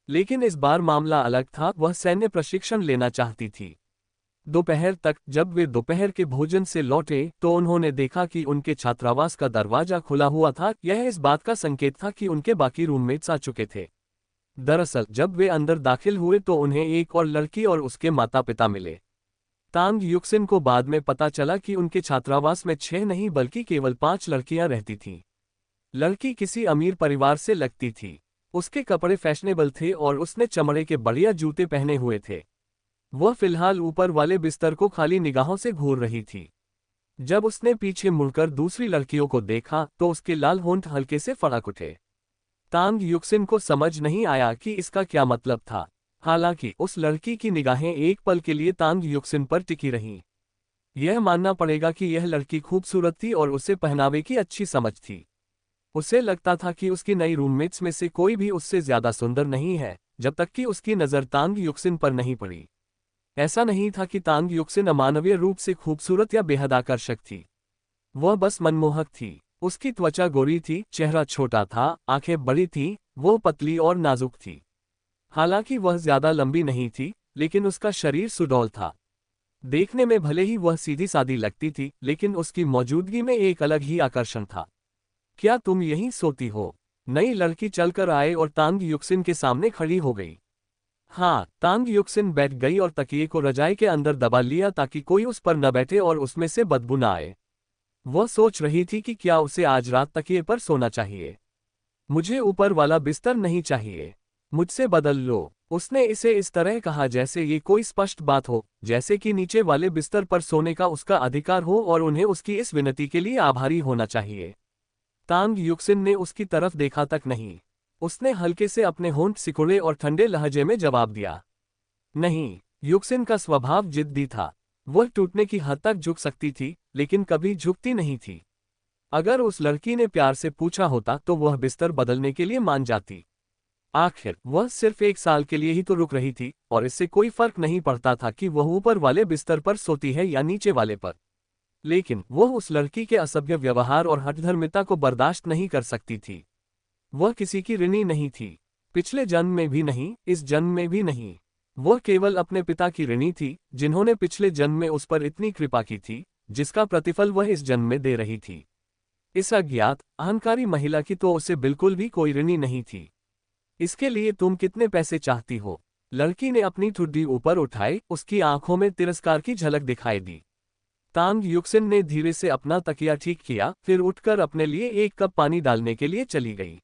लेकिन इस बार मामला अलग था, वह सैन्य प्रशिक्षण लेना चाहती थी। दोपहर तक जब वे दोपहर के भोजन से लौटे तो उन्होंने देखा कि उनके छात्रावास का दरवाजा खुला हुआ था। यह इस बात का संकेत था कि उनके बाकी रूममेट्स आ चुके थे। दरअसल जब वे अंदर दाखिल हुए तो उन्हें एक और लड़की और उसके माता पिता मिले। तांग युक्सिन को बाद में पता चला कि उनके छात्रावास में 6 नहीं बल्कि केवल 5 लड़कियां रहती थीं। लड़की किसी अमीर परिवार से लगती थी। उसके कपड़े फैशनेबल थे और उसने चमड़े के बढ़िया जूते पहने हुए थे। वह फिलहाल ऊपर वाले बिस्तर को खाली निगाहों से घूर रही थी। जब उसने पीछे मुड़कर दूसरी लड़कियों को देखा तो उसके लाल होंठ हल्के से फड़क उठे। तांग युक्सिन को समझ नहीं आया कि इसका क्या मतलब था। हालांकि उस लड़की की निगाहें एक पल के लिए तांग युक्सिन पर टिकी रहीं। यह मानना पड़ेगा कि यह लड़की खूबसूरत थी और उसे पहनावे की अच्छी समझ थी। उसे लगता था कि उसकी नई रूममेट्स में से कोई भी उससे ज्यादा सुंदर नहीं है, जब तक कि उसकी नज़र तांग युक्सिन पर नहीं पड़ी। ऐसा नहीं था कि तांग युक्सिन अमानवीय रूप से खूबसूरत या बेहद आकर्षक थी। वह बस मनमोहक थी। उसकी त्वचा गोरी थी, चेहरा छोटा था, आंखें बड़ी थीं, वो पतली और नाजुक थी। हालांकि वह ज्यादा लंबी नहीं थी, लेकिन उसका शरीर सुडौल था। देखने में भले ही वह सीधी सादी लगती थी, लेकिन उसकी मौजूदगी में एक अलग ही आकर्षण था। क्या तुम यहीं सोती हो? नई लड़की चलकर आए और तांग युक्सिन के सामने खड़ी हो गई। हाँ, तांग युक्सिन बैठ गई और तकिए को रजाई के अंदर दबा लिया ताकि कोई उस पर न बैठे और उसमें से बदबू न आए। वह सोच रही थी कि क्या उसे आज रात तकिए पर सोना चाहिए। मुझे ऊपर वाला बिस्तर नहीं चाहिए, मुझसे बदल लो। उसने इसे इस तरह कहा जैसे ये कोई स्पष्ट बात हो, जैसे कि नीचे वाले बिस्तर पर सोने का उसका अधिकार हो और उन्हें उसकी इस विनती के लिए आभारी होना चाहिए। तांग युक्सिन ने उसकी तरफ देखा तक नहीं। उसने हल्के से अपने होंठ सिकुड़े और ठंडे लहजे में जवाब दिया, नहीं। युक्सिन का स्वभाव जिद्दी था। वह टूटने की हद तक झुक सकती थी, लेकिन कभी झुकती नहीं थी। अगर उस लड़की ने प्यार से पूछा होता तो वह बिस्तर बदलने के लिए मान जाती। आखिर वह सिर्फ 1 साल के लिए ही तो रुक रही थी और इससे कोई फर्क नहीं पड़ता था कि वह ऊपर वाले बिस्तर पर सोती है या नीचे वाले पर। लेकिन वह उस लड़की के असभ्य व्यवहार और हठधर्मिता को बर्दाश्त नहीं कर सकती थी। वह किसी की ऋणी नहीं थी, पिछले जन्म में भी नहीं, इस जन्म में भी नहीं। वह केवल अपने पिता की ऋणी थी, जिन्होंने पिछले जन्म में उस पर इतनी कृपा की थी, जिसका प्रतिफल वह इस जन्म में दे रही थी। इस अज्ञात अहंकारी महिला की तो उसे बिल्कुल भी कोई ऋणी नहीं थी। इसके लिए तुम कितने पैसे चाहती हो? लड़की ने अपनी ठुड्डी ऊपर उठाई, उसकी आंखों में तिरस्कार की झलक दिखाई दी। तांग युक्सिन ने धीरे से अपना तकिया ठीक किया, फिर उठकर अपने लिए 1 कप पानी डालने के लिए चली गई।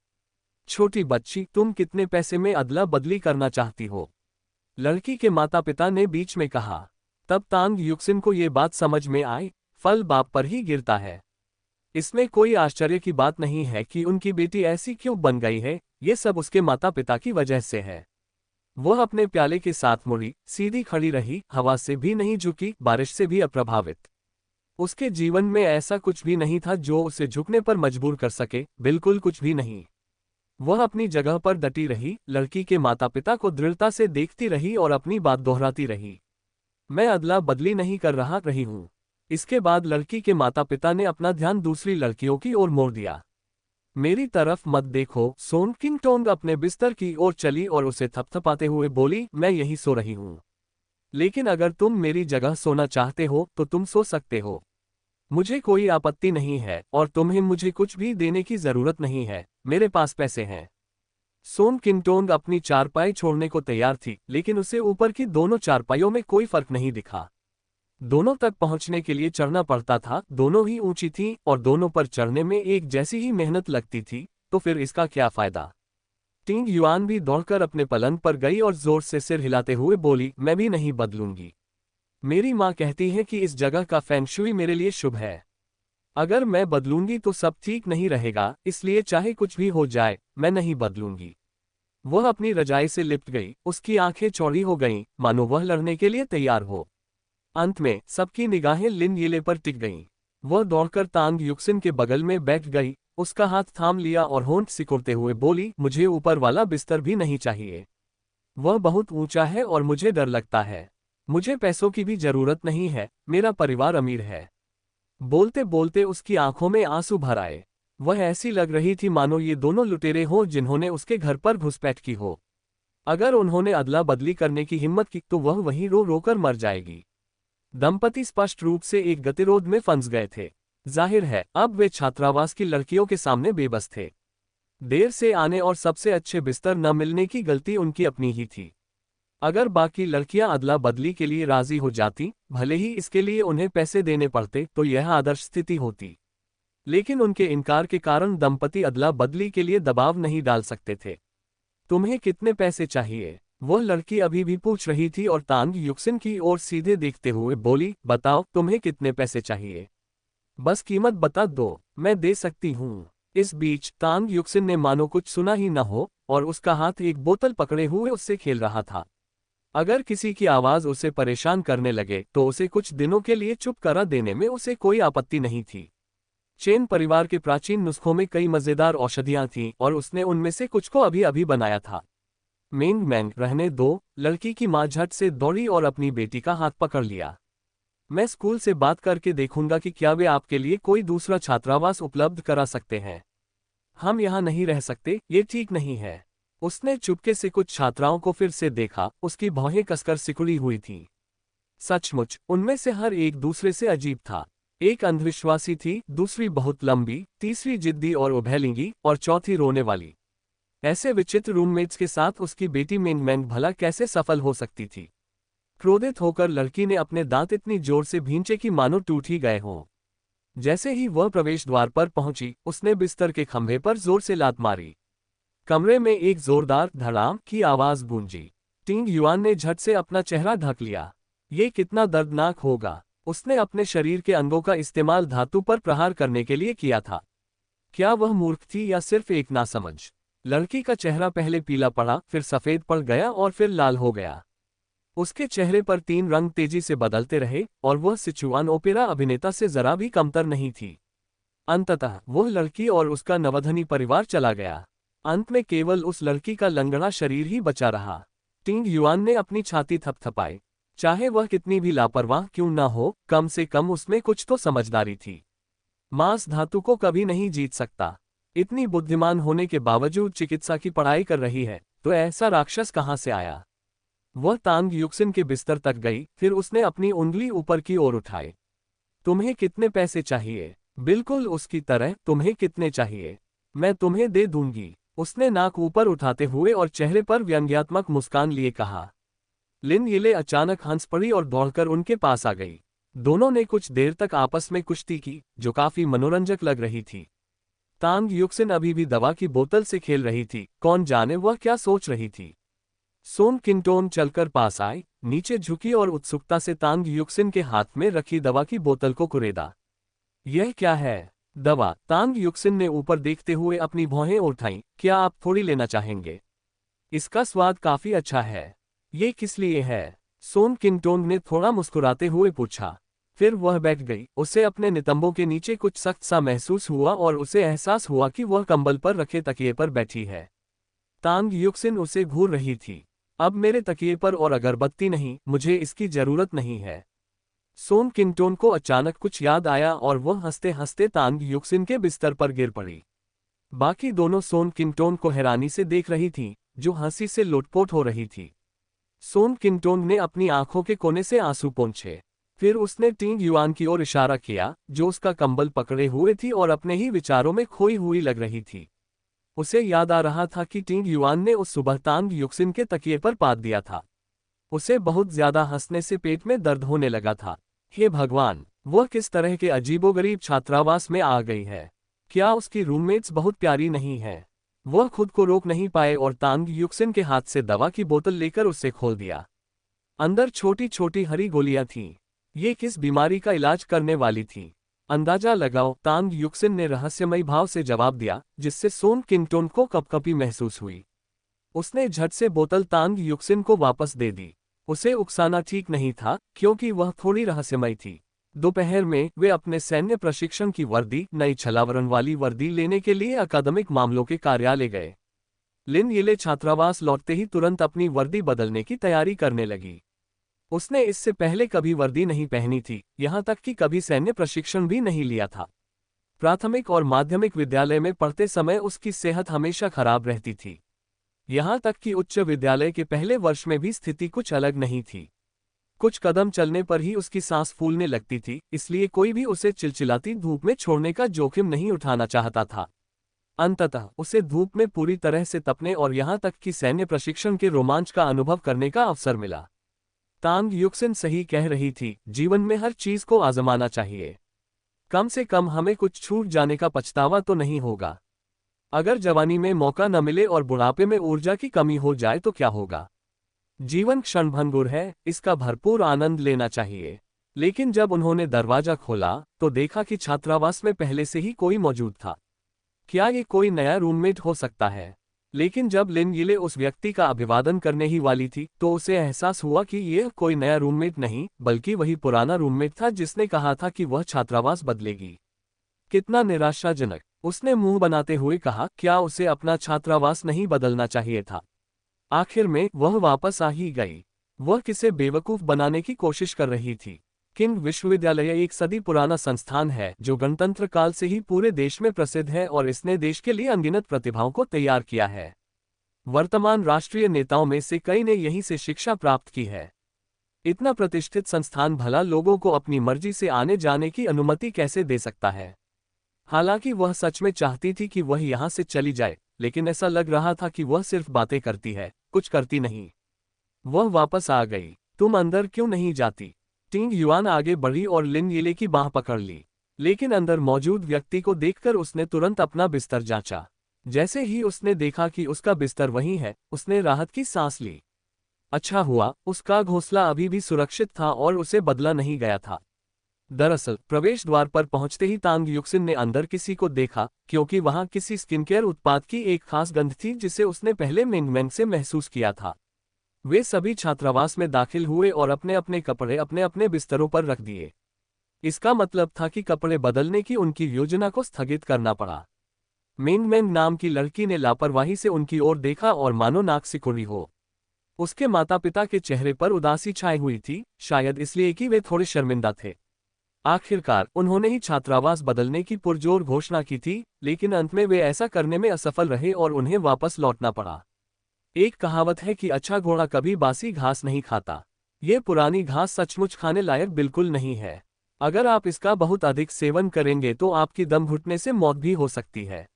छोटी बच्ची, तुम कितने पैसे में अदला बदली करना चाहती हो? लड़की के माता पिता ने बीच में कहा। तब तांग युक्सिन को ये बात समझ में आई, फल बाप पर ही गिरता है। इसमें कोई आश्चर्य की बात नहीं है कि उनकी बेटी ऐसी क्यों बन गई है, ये सब उसके माता पिता की वजह से है। वह अपने प्याले के साथ मुड़ी, सीधी खड़ी रही, हवा से भी नहीं झुकी, बारिश से भी अप्रभावित। उसके जीवन में ऐसा कुछ भी नहीं था जो उसे झुकने पर मजबूर कर सके, बिल्कुल कुछ भी नहीं। वह अपनी जगह पर डटी रही, लड़की के माता पिता को दृढ़ता से देखती रही और अपनी बात दोहराती रही, मैं अदला बदली नहीं कर रही हूं। इसके बाद लड़की के माता पिता ने अपना ध्यान दूसरी लड़कियों की ओर मोड़ दिया। मेरी तरफ मत देखो। सोन किंगटोंग अपने बिस्तर की ओर चली और उसे थपथपाते हुए बोली, मैं यही सो रही हूं। लेकिन अगर तुम मेरी जगह सोना चाहते हो तो तुम सो सकते हो। मुझे कोई आपत्ति नहीं है और तुम्हें मुझे कुछ भी देने की जरूरत नहीं है, मेरे पास पैसे हैं। सोन किंगटोंग अपनी चारपाई छोड़ने को तैयार थी, लेकिन उसे ऊपर की दोनों चारपाइयों में कोई फर्क नहीं दिखा। दोनों तक पहुंचने के लिए चढ़ना पड़ता था, दोनों ही ऊंची थीं और दोनों पर चढ़ने में एक जैसी ही मेहनत लगती थी, तो फिर इसका क्या फायदा। टिंग युआन भी दौड़कर अपने पलंग पर गई और जोर से सिर हिलाते हुए बोली, मैं भी नहीं बदलूंगी। मेरी माँ कहती है कि इस जगह का फेंग शुई मेरे लिए शुभ है। अगर मैं बदलूंगी तो सब ठीक नहीं रहेगा, इसलिए चाहे कुछ भी हो जाए मैं नहीं बदलूंगी। वह अपनी रजाई से लिपट गई, उसकी आंखें चौड़ी हो गईं, मानो वह लड़ने के लिए तैयार हो। अंत में सबकी निगाहें लिन यिले पर टिक गईं। वह दौड़कर तांग युक्सिन के बगल में बैठ गई, उसका हाथ थाम लिया और होंठ सिकुड़ते हुए बोली, मुझे ऊपर वाला बिस्तर भी नहीं चाहिए। वह बहुत ऊंचा है और मुझे डर लगता है। मुझे पैसों की भी जरूरत नहीं है, मेरा परिवार अमीर है। बोलते बोलते उसकी आंखों में आंसू भर आए। वह ऐसी लग रही थी मानो ये दोनों लुटेरे हों जिन्होंने उसके घर पर घुसपैठ की हो। अगर उन्होंने अदला बदली करने की हिम्मत की तो वह वहीं रो रोकर मर जाएगी। दंपति स्पष्ट रूप से एक गतिरोध में फंस गए थे। जाहिर है अब वे छात्रावास की लड़कियों के सामने बेबस थे। देर से आने और सबसे अच्छे बिस्तर न मिलने की गलती उनकी अपनी ही थी। अगर बाकी लड़कियां अदला बदली के लिए राजी हो जाती, भले ही इसके लिए उन्हें पैसे देने पड़ते, तो यह आदर्श स्थिति होती। लेकिन उनके इनकार के कारण दंपति अदला बदली के लिए दबाव नहीं डाल सकते थे। तुम्हें कितने पैसे चाहिए? वह लड़की अभी भी पूछ रही थी और तांग युक्सिन की ओर सीधे देखते हुए बोली, बताओ तुम्हें कितने पैसे चाहिए? बस कीमत बता दो, मैं दे सकती हूँ। इस बीच तांग युक्सिन ने मानो कुछ सुना ही न हो और उसका हाथ एक बोतल पकड़े हुए उससे खेल रहा था। अगर किसी की आवाज उसे परेशान करने लगे तो उसे कुछ दिनों के लिए चुप करा देने में उसे कोई आपत्ति नहीं थी। चेन परिवार के प्राचीन नुस्खों में कई मजेदार औषधियां थीं और उसने उनमें से कुछ को अभी अभी बनाया था। मेंग मैंग, रहने दो। लड़की की मां झट से दौड़ी और अपनी बेटी का हाथ पकड़ लिया। मैं स्कूल से बात करके देखूंगा कि क्या वे आपके लिए कोई दूसरा छात्रावास उपलब्ध करा सकते हैं। हम यहाँ नहीं रह सकते, ये ठीक नहीं है। उसने चुपके से कुछ छात्राओं को फिर से देखा, उसकी भौहें कसकर सिकुड़ी हुई थीं। सचमुच उनमें से हर एक दूसरे से अजीब था। एक अंधविश्वासी थी, दूसरी बहुत लंबी, तीसरी जिद्दी और उभयलिंगी और चौथी रोने वाली। ऐसे विचित्र रूममेट्स के साथ उसकी बेटी मेंग मैंग भला कैसे सफल हो सकती थी? क्रोधित होकर लड़की ने अपने दांत इतनी जोर से भींचे कि मानो टूट ही गए हों। जैसे ही वह प्रवेश द्वार पर पहुंची, उसने बिस्तर के खंभे पर जोर से लात मारी। कमरे में एक जोरदार धड़ाम की आवाज गूंजी। टिंग युआन ने झट से अपना चेहरा ढक लिया। ये कितना दर्दनाक होगा। उसने अपने शरीर के अंगों का इस्तेमाल धातु पर प्रहार करने के लिए किया था। क्या वह मूर्ख थी या सिर्फ एक नासमझ? लड़की का चेहरा पहले पीला पड़ा, फिर सफेद पड़ गया और फिर लाल हो गया। उसके चेहरे पर 3 रंग तेजी से बदलते रहे और वह सिचुआन ओपेरा अभिनेता से जरा भी कमतर नहीं थी। अंततः वह लड़की और उसका नवधनी परिवार चला गया। अंत में केवल उस लड़की का लंगड़ा शरीर ही बचा रहा। टिंग युआन ने अपनी छाती थपथपाई। चाहे वह कितनी भी लापरवाह क्यों न हो, कम से कम उसमें कुछ तो समझदारी थी। मांस धातु को कभी नहीं जीत सकता। इतनी बुद्धिमान होने के बावजूद चिकित्सा की पढ़ाई कर रही है, तो ऐसा राक्षस कहाँ से आया? वह तांग युक्सिन के बिस्तर तक गई, फिर उसने अपनी उंगली ऊपर की ओर उठाई। तुम्हें कितने पैसे चाहिए? बिल्कुल उसकी तरह, तुम्हें कितने चाहिए? मैं तुम्हें दे दूंगी। उसने नाक ऊपर उठाते हुए और चेहरे पर व्यंग्यात्मक मुस्कान लिए कहा। लिन यिले अचानक हंस पड़ी और दौड़कर उनके पास आ गई। दोनों ने कुछ देर तक आपस में कुश्ती की, जो काफी मनोरंजक लग रही थी। तांग युक्सिन अभी भी दवा की बोतल से खेल रही थी, कौन जाने वह क्या सोच रही थी। सोन किंटोन चलकर पास आई, नीचे झुकी और उत्सुकता से तांग युक्सिन के हाथ में रखी दवा की बोतल को कुरेदा। यह क्या है? दवा। तांग युक्सिन ने ऊपर देखते हुए अपनी भौहें उठाईं। क्या आप थोड़ी लेना चाहेंगे? इसका स्वाद काफी अच्छा है। ये किस लिए है? सोन किंटोन ने थोड़ा मुस्कुराते हुए पूछा। फिर वह बैठ गई। उसे अपने नितंबों के नीचे कुछ सख्त सा महसूस हुआ और उसे एहसास हुआ कि वह कंबल पर रखे तकिए पर बैठी है। तांग युक्सिन उसे घूर रही थी। अब मेरे तकिए पर और अगरबत्ती नहीं, मुझे इसकी जरूरत नहीं है। सोन किंटोन को अचानक कुछ याद आया और वह हंसते हंसते तांग युक्सिन के बिस्तर पर गिर पड़ी। बाकी दोनों सोन किंटोन को हैरानी से देख रही थीं, जो हंसी से लोटपोट हो रही थी। सोन किंटोन ने अपनी आंखों के कोने से आंसू पोंछे। फिर उसने टिंग युआन की ओर इशारा किया, जो उसका कंबल पकड़े हुए थी और अपने ही विचारों में खोई हुई लग रही थी। उसे याद आ रहा था कि टिंग युआन ने उस सुबह तांग युक्सिन के तकिए पर पाद दिया था। उसे बहुत ज्यादा हंसने से पेट में दर्द होने लगा था। हे भगवान, वह किस तरह के अजीबोगरीब छात्रावास में आ गई है? क्या उसकी रूममेट्स बहुत प्यारी नहीं है? वह खुद को रोक नहीं पाए और तांग युक्सिन के हाथ से दवा की बोतल लेकर उसे खोल दिया। अंदर छोटी छोटी हरी गोलियां थीं। ये किस बीमारी का इलाज करने वाली थीं? अंदाजा लगाओ, तांग युक्सिन ने रहस्यमयी भाव से जवाब दिया, जिससे सोन किंगटोन को कपकपी महसूस हुई। उसने झट से बोतल तांग युक्सिन को वापस दे दी। उसे उकसाना ठीक नहीं था, क्योंकि वह थोड़ी रहस्यमयी थी। दोपहर में वे अपने सैन्य प्रशिक्षण की वर्दी, नई छलावरण वाली वर्दी लेने के लिए अकादमिक मामलों के कार्यालय गए। लिन यिले छात्रावास लौटते ही तुरंत अपनी वर्दी बदलने की तैयारी करने लगी। उसने इससे पहले कभी वर्दी नहीं पहनी थी, यहाँ तक कि कभी सैन्य प्रशिक्षण भी नहीं लिया था। प्राथमिक और माध्यमिक विद्यालय में पढ़ते समय उसकी सेहत हमेशा खराब रहती थी। यहाँ तक कि उच्च विद्यालय के पहले वर्ष में भी स्थिति कुछ अलग नहीं थी। कुछ कदम चलने पर ही उसकी सांस फूलने लगती थी, इसलिए कोई भी उसे चिलचिलाती धूप में छोड़ने का जोखिम नहीं उठाना चाहता था। अंततः उसे धूप में पूरी तरह से तपने और यहाँ तक कि सैन्य प्रशिक्षण के रोमांच का अनुभव करने का अवसर मिला। तांग युक्सिन सही कह रही थी, जीवन में हर चीज को आजमाना चाहिए। कम से कम हमें कुछ छूट जाने का पछतावा तो नहीं होगा। अगर जवानी में मौका न मिले और बुढ़ापे में ऊर्जा की कमी हो जाए तो क्या होगा? जीवन क्षणभंगुर है, इसका भरपूर आनंद लेना चाहिए। लेकिन जब उन्होंने दरवाजा खोला तो देखा कि छात्रावास में पहले से ही कोई मौजूद था। क्या ये कोई नया रूममेट हो सकता है? लेकिन जब लिन यिले उस व्यक्ति का अभिवादन करने ही वाली थी तो उसे एहसास हुआ कि यह कोई नया रूममेट नहीं, बल्कि वही पुराना रूममेट था जिसने कहा था कि वह छात्रावास बदलेगी। कितना निराशाजनक! उसने मुंह बनाते हुए कहा, क्या उसे अपना छात्रावास नहीं बदलना चाहिए था? आखिर में वह वापस आ ही गई। वह किसे बेवकूफ बनाने की कोशिश कर रही थी। किंग विश्वविद्यालय एक सदी पुराना संस्थान है जो गणतंत्र काल से ही पूरे देश में प्रसिद्ध है और इसने देश के लिए अनगिनत प्रतिभाओं को तैयार किया है। वर्तमान राष्ट्रीय नेताओं में से कई ने यहीं से शिक्षा प्राप्त की है। इतना प्रतिष्ठित संस्थान भला लोगों को अपनी मर्जी से आने जाने की अनुमति कैसे दे सकता है? हालांकि वह सच में चाहती थी कि वह यहाँ से चली जाए, लेकिन ऐसा लग रहा था कि वह सिर्फ बातें करती है, कुछ करती नहीं। वह वापस आ गई। तुम अंदर क्यों नहीं जाती? टिंग युआन आगे बढ़ी और लिन यिले की बांह पकड़ ली। लेकिन अंदर मौजूद व्यक्ति को देखकर उसने तुरंत अपना बिस्तर जांचा। जैसे ही उसने देखा कि उसका बिस्तर वहीं है, उसने राहत की सांस ली। अच्छा हुआ, उसका घोंसला अभी भी सुरक्षित था और उसे बदला नहीं गया था। दरअसल प्रवेश द्वार पर पहुंचते ही तांग युक्सिन ने अंदर किसी को देखा, क्योंकि वहां किसी स्किनकेयर उत्पाद की एक खास गंध थी जिसे उसने पहले मिंगमेंग से महसूस किया था। वे सभी छात्रावास में दाखिल हुए और अपने अपने कपड़े अपने अपने बिस्तरों पर रख दिए। इसका मतलब था कि कपड़े बदलने की उनकी योजना को स्थगित करना पड़ा। मिंगमेंग नाम की लड़की ने लापरवाही से उनकी ओर देखा और मानो नाक सिकुड़ी हो। उसके माता पिता के चेहरे पर उदासी छाई हुई थी, शायद इसलिए कि वे थोड़े शर्मिंदा थे। आखिरकार उन्होंने ही छात्रावास बदलने की पुरजोर घोषणा की थी, लेकिन अंत में वे ऐसा करने में असफल रहे और उन्हें वापस लौटना पड़ा। एक कहावत है कि अच्छा घोड़ा कभी बासी घास नहीं खाता। ये पुरानी घास सचमुच खाने लायक बिल्कुल नहीं है। अगर आप इसका बहुत अधिक सेवन करेंगे तो आपकी दम घुटने से मौत भी हो सकती है।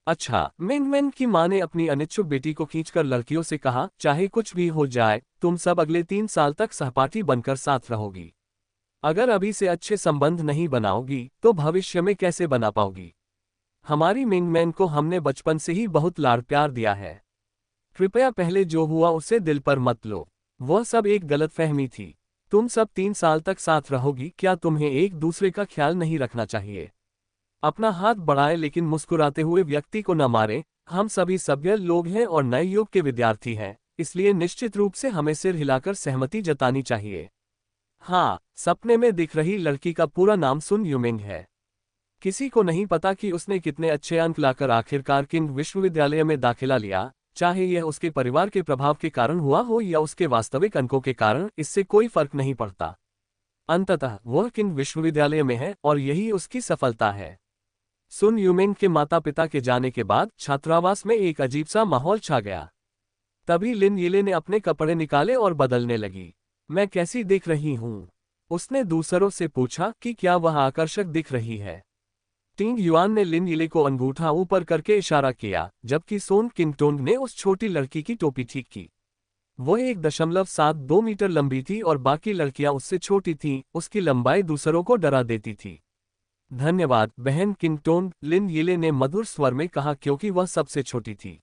अच्छा, मिंगमेन की मां ने अपनी अनिच्छुक बेटी को खींचकर लड़कियों से कहा, चाहे कुछ भी हो जाए, तुम सब अगले 3 साल तक सहपाठी बनकर साथ रहोगी। अगर अभी से अच्छे संबंध नहीं बनाओगी तो भविष्य में कैसे बना पाओगी? हमारी मिंगमेन को हमने बचपन से ही बहुत लाड़ प्यार दिया है। कृपया पहले जो हुआ उसे दिल पर मत लो। वह सब एक गलतफहमी थी। तुम सब 3 साल तक साथ रहोगी, क्या तुम्हें एक दूसरे का ख्याल नहीं रखना चाहिए? अपना हाथ बढ़ाए लेकिन मुस्कुराते हुए व्यक्ति को न मारें। हम सभी सभ्य लोग हैं और नए युग के विद्यार्थी हैं, इसलिए निश्चित रूप से हमें सिर हिलाकर सहमति जतानी चाहिए। हाँ, सपने में दिख रही लड़की का पूरा नाम सुन युमिंग है। किसी को नहीं पता कि उसने कितने अच्छे अंक लाकर आखिरकार किंग विश्वविद्यालय में दाखिला लिया, चाहे यह उसके परिवार के प्रभाव के कारण हुआ हो या उसके वास्तविक अंकों के कारण, इससे कोई फर्क नहीं पड़ता। अंततः वह किंग विश्वविद्यालय में है और यही उसकी सफलता है। सुन युमिंग के माता पिता के जाने के बाद छात्रावास में एक अजीब सा माहौल छा गया। तभी लिन यिले ने अपने कपड़े निकाले और बदलने लगी। मैं कैसी दिख रही हूँ? उसने दूसरों से पूछा कि क्या वह आकर्षक दिख रही है। टिंग युआन ने लिन यिले को अंगूठा ऊपर करके इशारा किया, जबकि सोन किंगटोंग ने उस छोटी लड़की की टोपी ठीक की। वह 1.72 मीटर लंबी थी और बाकी लड़कियां उससे छोटी थीं, उसकी लंबाई दूसरों को डरा देती थी। धन्यवाद बहन किंगटोंग, लिन यिले ने मधुर स्वर में कहा, क्योंकि वह सबसे छोटी थी।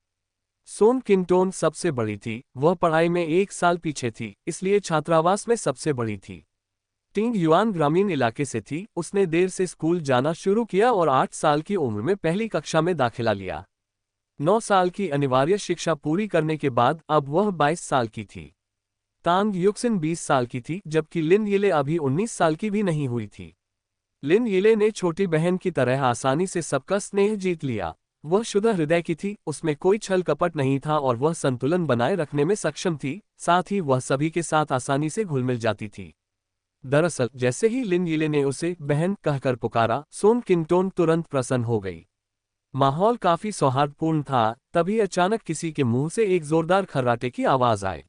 सोन किंगटोन सबसे बड़ी थी, वह पढ़ाई में 1 साल पीछे थी, इसलिए छात्रावास में सबसे बड़ी थी। टिंग युआन ग्रामीण इलाके से थी, उसने देर से स्कूल जाना शुरू किया और 8 साल की उम्र में पहली कक्षा में दाखिला लिया। 9 साल की अनिवार्य शिक्षा पूरी करने के बाद अब वह 22 साल की थी। तांग युक्सिन 20 साल की थी, जबकि लिन यिले अभी 19 साल की भी नहीं हुई थी। लिन यिले ने छोटी बहन की तरह आसानी से सबका स्नेह जीत लिया। वह शुद्ध हृदय की थी, उसमें कोई छल कपट नहीं था और वह संतुलन बनाए रखने में सक्षम थी, साथ ही वह सभी के साथ आसानी से घुल मिल जाती थी। दरअसल जैसे ही लिन यिले ने उसे बहन कहकर पुकारा, सोन किंगटोन तुरंत प्रसन्न हो गई। माहौल काफी सौहार्दपूर्ण था, तभी अचानक किसी के मुंह से एक जोरदार खर्राटे की आवाज आई।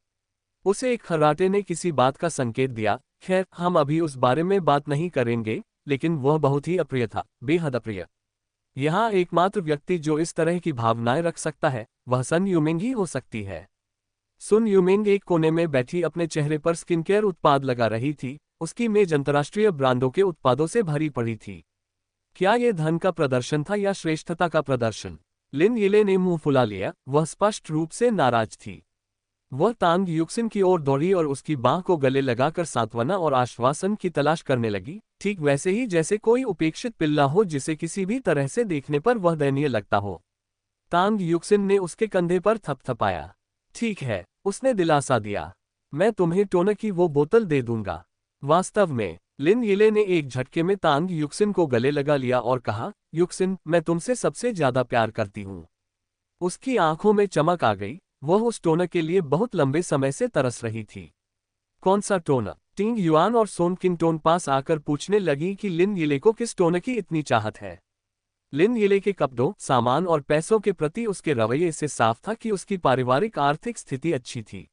उसे एक खर्राटे ने किसी बात का संकेत दिया। खैर, हम अभी उस बारे में बात नहीं करेंगे, लेकिन वह बहुत ही अप्रिय था, बेहद अप्रिय। यहाँ एकमात्र व्यक्ति जो इस तरह की भावनाएं रख सकता है, वह सन यूमिंग ही हो सकती है। सुन यूमिंग एक कोने में बैठी अपने चेहरे पर स्किन केयर उत्पाद लगा रही थी। उसकी मेज अंतर्राष्ट्रीय ब्रांडों के उत्पादों से भरी पड़ी थी। क्या यह धन का प्रदर्शन था या श्रेष्ठता का प्रदर्शन? लिन यिले ने मुंह फुला लिया, वह स्पष्ट रूप से नाराज थी। वह तांग युक्सिन की ओर दौड़ी और उसकी बांह को गले लगाकर सांत्वना और आश्वासन की तलाश करने लगी, ठीक वैसे ही जैसे कोई उपेक्षित पिल्ला हो जिसे किसी भी तरह से देखने पर वह दयनीय लगता हो। तांग युक्सिन ने उसके कंधे पर थपथपाया। ठीक है, उसने दिलासा दिया, मैं तुम्हें टोनक की वो बोतल दे दूंगा। वास्तव में लिन यिले ने एक झटके में तांग युक्सिन को गले लगा लिया और कहा, युक्सिन, मैं तुमसे सबसे ज्यादा प्यार करती हूँ। उसकी आंखों में चमक आ गई, वह उस टोनक के लिए बहुत लंबे समय से तरस रही थी। कौन सा टोनक? टिंग युआन और सोन किंगटोन पास आकर पूछने लगी कि लिन यिले को किस टोनक की इतनी चाहत है। लिन यिले के कपड़ों, सामान और पैसों के प्रति उसके रवैये से साफ था कि उसकी पारिवारिक आर्थिक स्थिति अच्छी थी।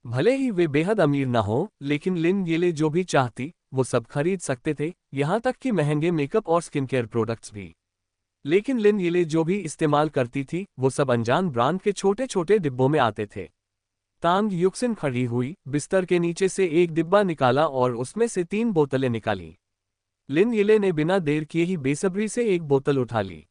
भले ही वे बेहद अमीर न हो, लेकिन लिन यिले जो भी चाहती वो सब खरीद सकते थे, यहाँ तक कि महंगे मेकअप और स्किन केयर प्रोडक्ट्स भी। लेकिन लिन यिले जो भी इस्तेमाल करती थी वो सब अनजान ब्रांड के छोटे छोटे डिब्बों में आते थे। तांग युक्सिन खड़ी हुई, बिस्तर के नीचे से एक डिब्बा निकाला और उसमें से 3 बोतलें निकाली। लिन यिले ने बिना देर किए ही बेसब्री से एक बोतल उठा ली।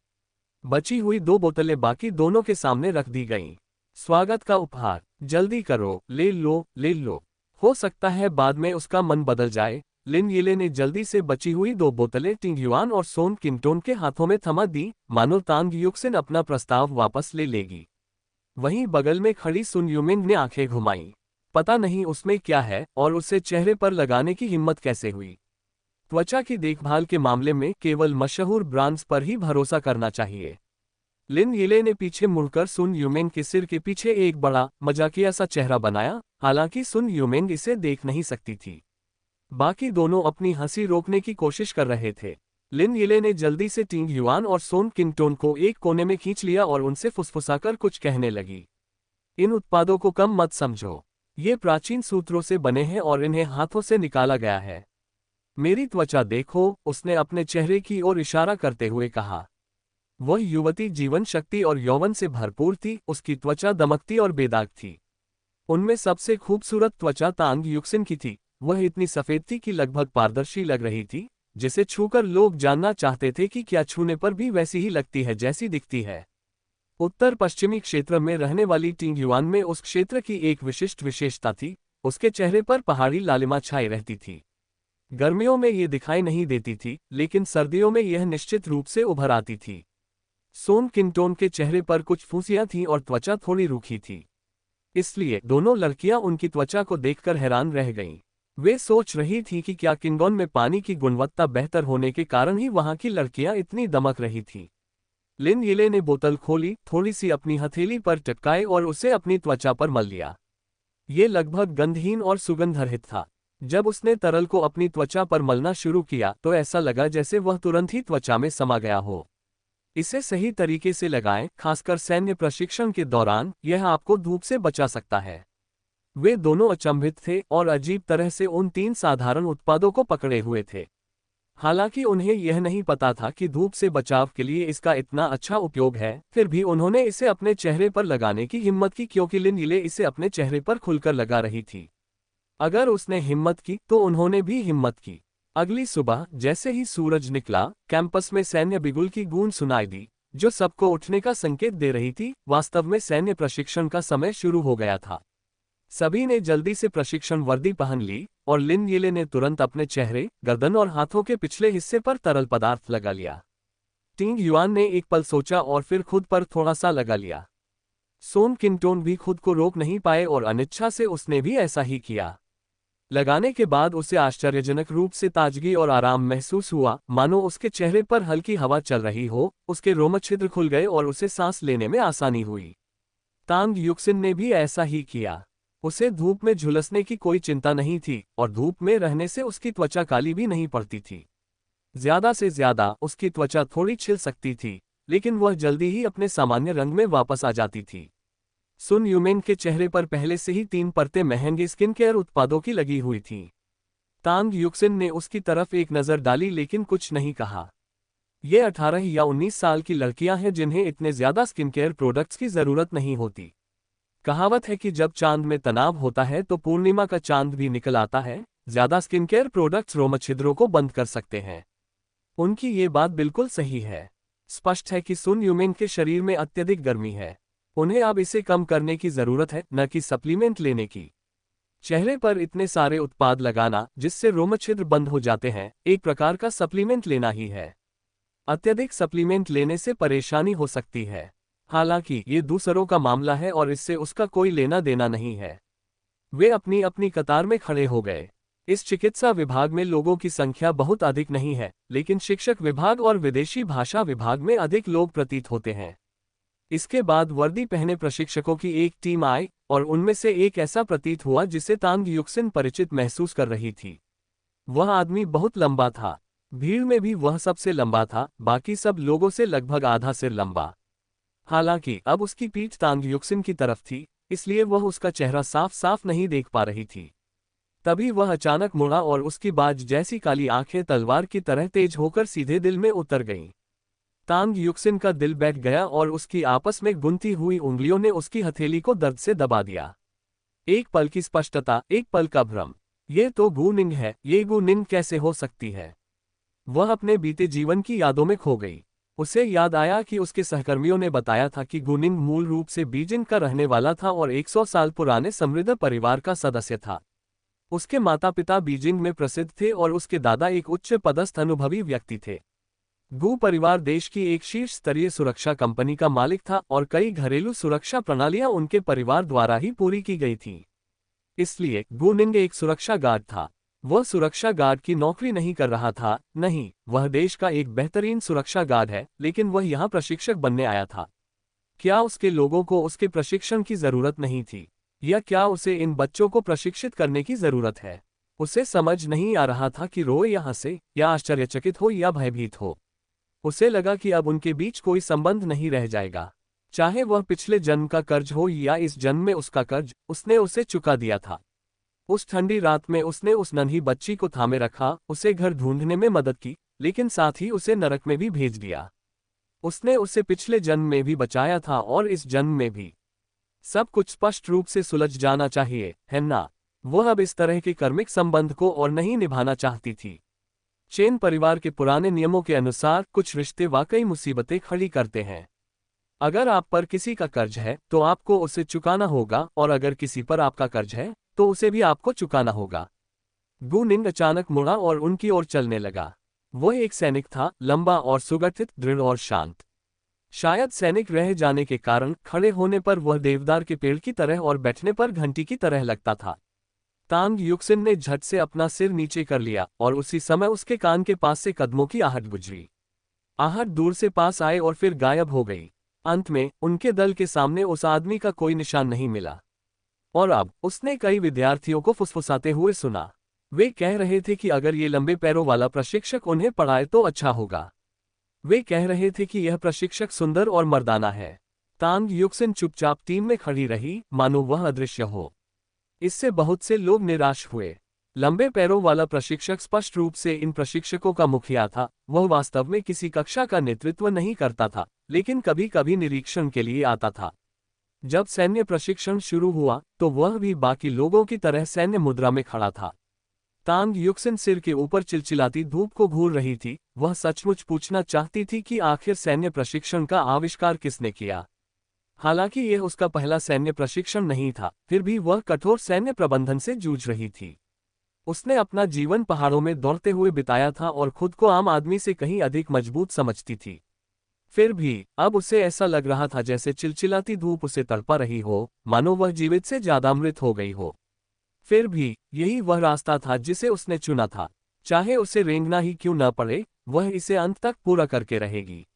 बची हुई 2 बोतलें बाकी दोनों के सामने रख दी गईं। स्वागत का उपहार, जल्दी करो, ले लो, ले लो। हो सकता है बाद में उसका मन बदल जाए। लिन यिले ने जल्दी से बची हुई 2 बोतलें टिंग युआन और सोन किंगटोन के हाथों में थमा दी, मानो तांग युक्सिन अपना प्रस्ताव वापस ले लेगी। वहीं बगल में खड़ी सुन यूमिंग ने आंखें घुमाईं। पता नहीं उसमें क्या है और उसे चेहरे पर लगाने की हिम्मत कैसे हुई। त्वचा की देखभाल के मामले में केवल मशहूर ब्रांड्स पर ही भरोसा करना चाहिए। लिन यिले ने पीछे मुड़कर सुन यूमिंग के सिर के पीछे एक बड़ा मजाकिया सा चेहरा बनाया, हालांकि सुन यूमिंग इसे देख नहीं सकती थी। बाकी दोनों अपनी हंसी रोकने की कोशिश कर रहे थे। लिन यिले ने जल्दी से टिंग युआन और सोन किंगटोन को एक कोने में खींच लिया और उनसे फुसफुसाकर कुछ कहने लगी। इन उत्पादों को कम मत समझो। ये प्राचीन सूत्रों से बने हैं और इन्हें हाथों से निकाला गया है। मेरी त्वचा देखो, उसने अपने चेहरे की ओर इशारा करते हुए कहा। वह युवती जीवन शक्ति और यौवन से भरपूर थी, उसकी त्वचा दमकती और बेदाग थी। उनमें सबसे खूबसूरत त्वचा तांग युक्सिन की थी। वह इतनी सफेद थी कि लगभग पारदर्शी लग रही थी, जिसे छूकर लोग जानना चाहते थे कि क्या छूने पर भी वैसी ही लगती है जैसी दिखती है। उत्तर पश्चिमी क्षेत्र में रहने वाली टिंग युआन में उस क्षेत्र की एक विशिष्ट विशेषता थी, उसके चेहरे पर पहाड़ी लालिमा छाई रहती थी। गर्मियों में ये दिखाई नहीं देती थी, लेकिन सर्दियों में यह निश्चित रूप से उभर आती थी। सोन किंगटोन के चेहरे पर कुछ फुंसियां थीं और त्वचा थोड़ी रूखी थी, इसलिए दोनों लड़कियां उनकी त्वचा को देखकर हैरान रह गईं। वे सोच रही थीं कि क्या किंगडोन में पानी की गुणवत्ता बेहतर होने के कारण ही वहां की लड़कियां इतनी दमक रही थीं। लिन यिले ने बोतल खोली, थोड़ी सी अपनी हथेली पर टपकाई और उसे अपनी त्वचा पर मल लिया। ये लगभग गंधहीन और सुगंधरहित था। जब उसने तरल को अपनी त्वचा पर मलना शुरू किया तो ऐसा लगा जैसे वह तुरंत ही त्वचा में समा गया हो। इसे सही तरीके से लगाएं, खासकर सैन्य प्रशिक्षण के दौरान, यह आपको धूप से बचा सकता है। वे दोनों अचंभित थे और अजीब तरह से उन 3 साधारण उत्पादों को पकड़े हुए थे। हालांकि उन्हें यह नहीं पता था कि धूप से बचाव के लिए इसका इतना अच्छा उपयोग है, फिर भी उन्होंने इसे अपने चेहरे पर लगाने की हिम्मत की क्योंकि लिन यिले इसे अपने चेहरे पर खुलकर लगा रही थी। अगर उसने हिम्मत की तो उन्होंने भी हिम्मत की। अगली सुबह जैसे ही सूरज निकला, कैंपस में सैन्य बिगुल की गूंज सुनाई दी, जो सबको उठने का संकेत दे रही थी। वास्तव में सैन्य प्रशिक्षण का समय शुरू हो गया था। सभी ने जल्दी से प्रशिक्षण वर्दी पहन ली और लिन येले ने तुरंत अपने चेहरे, गर्दन और हाथों के पिछले हिस्से पर तरल पदार्थ लगा लिया। टिंग युआन ने एक पल सोचा और फिर खुद पर थोड़ा सा लगा लिया। सोन किंगटोन भी खुद को रोक नहीं पाए और अनिच्छा से उसने भी ऐसा ही किया। लगाने के बाद उसे आश्चर्यजनक रूप से ताजगी और आराम महसूस हुआ, मानो उसके चेहरे पर हल्की हवा चल रही हो, उसके रोम छिद्र खुल गए और उसे सांस लेने में आसानी हुई। तांग युक्सिन ने भी ऐसा ही किया। उसे धूप में झुलसने की कोई चिंता नहीं थी और धूप में रहने से उसकी त्वचा काली भी नहीं पड़ती थी। ज्यादा से ज्यादा उसकी त्वचा थोड़ी छिल सकती थी, लेकिन वह जल्दी ही अपने सामान्य रंग में वापस आ जाती थी। सुन यूमेन के चेहरे पर पहले से ही 3 परतें महंगे स्किन केयर उत्पादों की लगी हुई थीं। तांग युक्सिन ने उसकी तरफ एक नज़र डाली लेकिन कुछ नहीं कहा। ये 18 या 19 साल की लड़कियां हैं जिन्हें इतने ज्यादा स्किन केयर प्रोडक्ट्स की जरूरत नहीं होती। कहावत है कि जब चांद में तनाव होता है तो पूर्णिमा का चांद भी निकल आता है। ज्यादा स्किन केयर प्रोडक्ट्स रोम छिद्रों को बंद कर सकते हैं। उनकी ये बात बिल्कुल सही है। स्पष्ट है कि सुन यूमेन के शरीर में अत्यधिक गर्मी है। उन्हें अब इसे कम करने की जरूरत है, न कि सप्लीमेंट लेने की। चेहरे पर इतने सारे उत्पाद लगाना जिससे रोम छिद्र बंद हो जाते हैं, एक प्रकार का सप्लीमेंट लेना ही है। अत्यधिक सप्लीमेंट लेने से परेशानी हो सकती है। हालांकि ये दूसरों का मामला है और इससे उसका कोई लेना देना नहीं है। वे अपनी अपनी कतार में खड़े हो गए। इस चिकित्सा विभाग में लोगों की संख्या बहुत अधिक नहीं है, लेकिन शिक्षक विभाग और विदेशी भाषा विभाग में अधिक लोग प्रतीत होते हैं। इसके बाद वर्दी पहने प्रशिक्षकों की एक टीम आई और उनमें से एक ऐसा प्रतीत हुआ जिसे तांग युक्सिन परिचित महसूस कर रही थी। वह आदमी बहुत लंबा था। भीड़ में भी वह सबसे लंबा था, बाकी सब लोगों से लगभग आधा सिर लंबा। हालांकि अब उसकी पीठ तांग युक्सिन की तरफ थी, इसलिए वह उसका चेहरा साफ साफ नहीं देख पा रही थी। तभी वह अचानक मुड़ा और उसकी बाज जैसी काली आंखें तलवार की तरह तेज होकर सीधे दिल में उतर गईं। तांग युक्सिन का दिल बैठ गया और उसकी आपस में गुंथी हुई उंगलियों ने उसकी हथेली को दर्द से दबा दिया। एक पल की स्पष्टता, एक पल का भ्रम। ये तो गु निंग है, ये गु निंग कैसे हो सकती है? वह अपने बीते जीवन की यादों में खो गई। उसे याद आया कि उसके सहकर्मियों ने बताया था कि गु निंग मूल रूप से बीजिंग का रहने वाला था और 100 साल पुराने समृद्ध परिवार का सदस्य था। उसके माता पिता बीजिंग में प्रसिद्ध थे और उसके दादा एक उच्च पदस्थ अनुभवी व्यक्ति थे। गु परिवार देश की एक शीर्ष स्तरीय सुरक्षा कंपनी का मालिक था और कई घरेलू सुरक्षा प्रणालियां उनके परिवार द्वारा ही पूरी की गई थीं। इसलिए गु निंग एक सुरक्षा गार्ड था। वह सुरक्षा गार्ड की नौकरी नहीं कर रहा था, नहीं, वह देश का एक बेहतरीन सुरक्षा गार्ड है, लेकिन वह यहाँ प्रशिक्षक बनने आया था। क्या उसके लोगों को उसके प्रशिक्षण की जरूरत नहीं थी, या क्या उसे इन बच्चों को प्रशिक्षित करने की जरूरत है? उसे समझ नहीं आ रहा था कि रोए या हंसे, या आश्चर्यचकित हो या भयभीत हो। उसे लगा कि अब उनके बीच कोई संबंध नहीं रह जाएगा। चाहे वह पिछले जन्म का कर्ज हो या इस जन्म में उसका कर्ज, उसने उसे चुका दिया था। उस ठंडी रात में उसने उस नन्ही बच्ची को थामे रखा, उसे घर ढूंढने में मदद की, लेकिन साथ ही उसे नरक में भी भेज दिया। उसने उसे पिछले जन्म में भी बचाया था और इस जन्म में भी। सब कुछ स्पष्ट रूप से सुलझ जाना चाहिए, है ना? वह अब इस तरह के कर्मिक संबंध को और नहीं निभाना चाहती थी। चेन परिवार के पुराने नियमों के अनुसार कुछ रिश्ते वाकई मुसीबतें खड़ी करते हैं। अगर आप पर किसी का कर्ज है तो आपको उसे चुकाना होगा, और अगर किसी पर आपका कर्ज है तो उसे भी आपको चुकाना होगा। गु निंग अचानक मुड़ा और उनकी ओर चलने लगा। वह एक सैनिक था, लंबा और सुगठित, दृढ़ और शांत। शायद सैनिक रह जाने के कारण खड़े होने पर वह देवदार के पेड़ की तरह और बैठने पर घंटी की तरह लगता था। तांग युक्सिन ने झट से अपना सिर नीचे कर लिया और उसी समय उसके कान के पास से कदमों की आहट गुजरी। आहट दूर से पास आए और फिर गायब हो गई। अंत में उनके दल के सामने उस आदमी का कोई निशान नहीं मिला। और अब उसने कई विद्यार्थियों को फुसफुसाते हुए सुना। वे कह रहे थे कि अगर ये लंबे पैरों वाला प्रशिक्षक उन्हें पढ़ाए तो अच्छा होगा। वे कह रहे थे कि यह प्रशिक्षक सुंदर और मर्दाना है। तांग युक्सिन चुपचाप टीम में खड़ी रही, मानो वह अदृश्य हो। इससे बहुत से लोग निराश हुए। लंबे पैरों वाला प्रशिक्षक स्पष्ट रूप से इन प्रशिक्षकों का मुखिया था। वह वास्तव में किसी कक्षा का नेतृत्व नहीं करता था, लेकिन कभी कभी निरीक्षण के लिए आता था। जब सैन्य प्रशिक्षण शुरू हुआ तो वह भी बाकी लोगों की तरह सैन्य मुद्रा में खड़ा था। तांग युक्सिन सिर के ऊपर चिलचिलाती धूप को घूर रही थी। वह सचमुच पूछना चाहती थी कि आखिर सैन्य प्रशिक्षण का आविष्कार किसने किया। हालांकि यह उसका पहला सैन्य प्रशिक्षण नहीं था, फिर भी वह कठोर सैन्य प्रबंधन से जूझ रही थी। उसने अपना जीवन पहाड़ों में दौड़ते हुए बिताया था और खुद को आम आदमी से कहीं अधिक मजबूत समझती थी। फिर भी अब उसे ऐसा लग रहा था जैसे चिलचिलाती धूप उसे तड़पा रही हो, मानो वह जीवित से ज्यादा मृत हो गई हो। फिर भी यही वह रास्ता था जिसे उसने चुना था। चाहे उसे रेंगना ही क्यों न पड़े, वह इसे अंत तक पूरा करके रहेगी।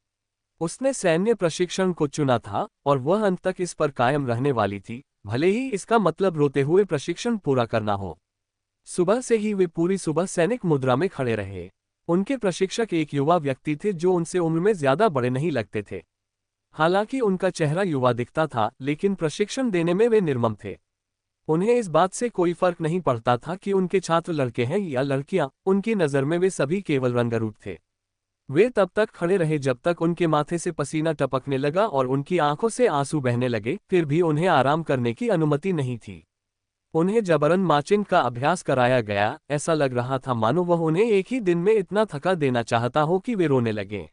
उसने सैन्य प्रशिक्षण को चुना था और वह अंत तक इस पर कायम रहने वाली थी, भले ही इसका मतलब रोते हुए प्रशिक्षण पूरा करना हो। सुबह से ही वे पूरी सुबह सैनिक मुद्रा में खड़े रहे। उनके प्रशिक्षक एक युवा व्यक्ति थे जो उनसे उम्र में ज्यादा बड़े नहीं लगते थे। हालांकि उनका चेहरा युवा दिखता था, लेकिन प्रशिक्षण देने में वे निर्मम थे। उन्हें इस बात से कोई फर्क नहीं पड़ता था कि उनके छात्र लड़के हैं या लड़कियां, उनकी नज़र में वे सभी केवल रंगरूप थे। वे तब तक खड़े रहे जब तक उनके माथे से पसीना टपकने लगा और उनकी आंखों से आंसू बहने लगे, फिर भी उन्हें आराम करने की अनुमति नहीं थी। उन्हें जबरन मार्चिंग का अभ्यास कराया गया, ऐसा लग रहा था मानो वह उन्हें एक ही दिन में इतना थका देना चाहता हो कि वे रोने लगे।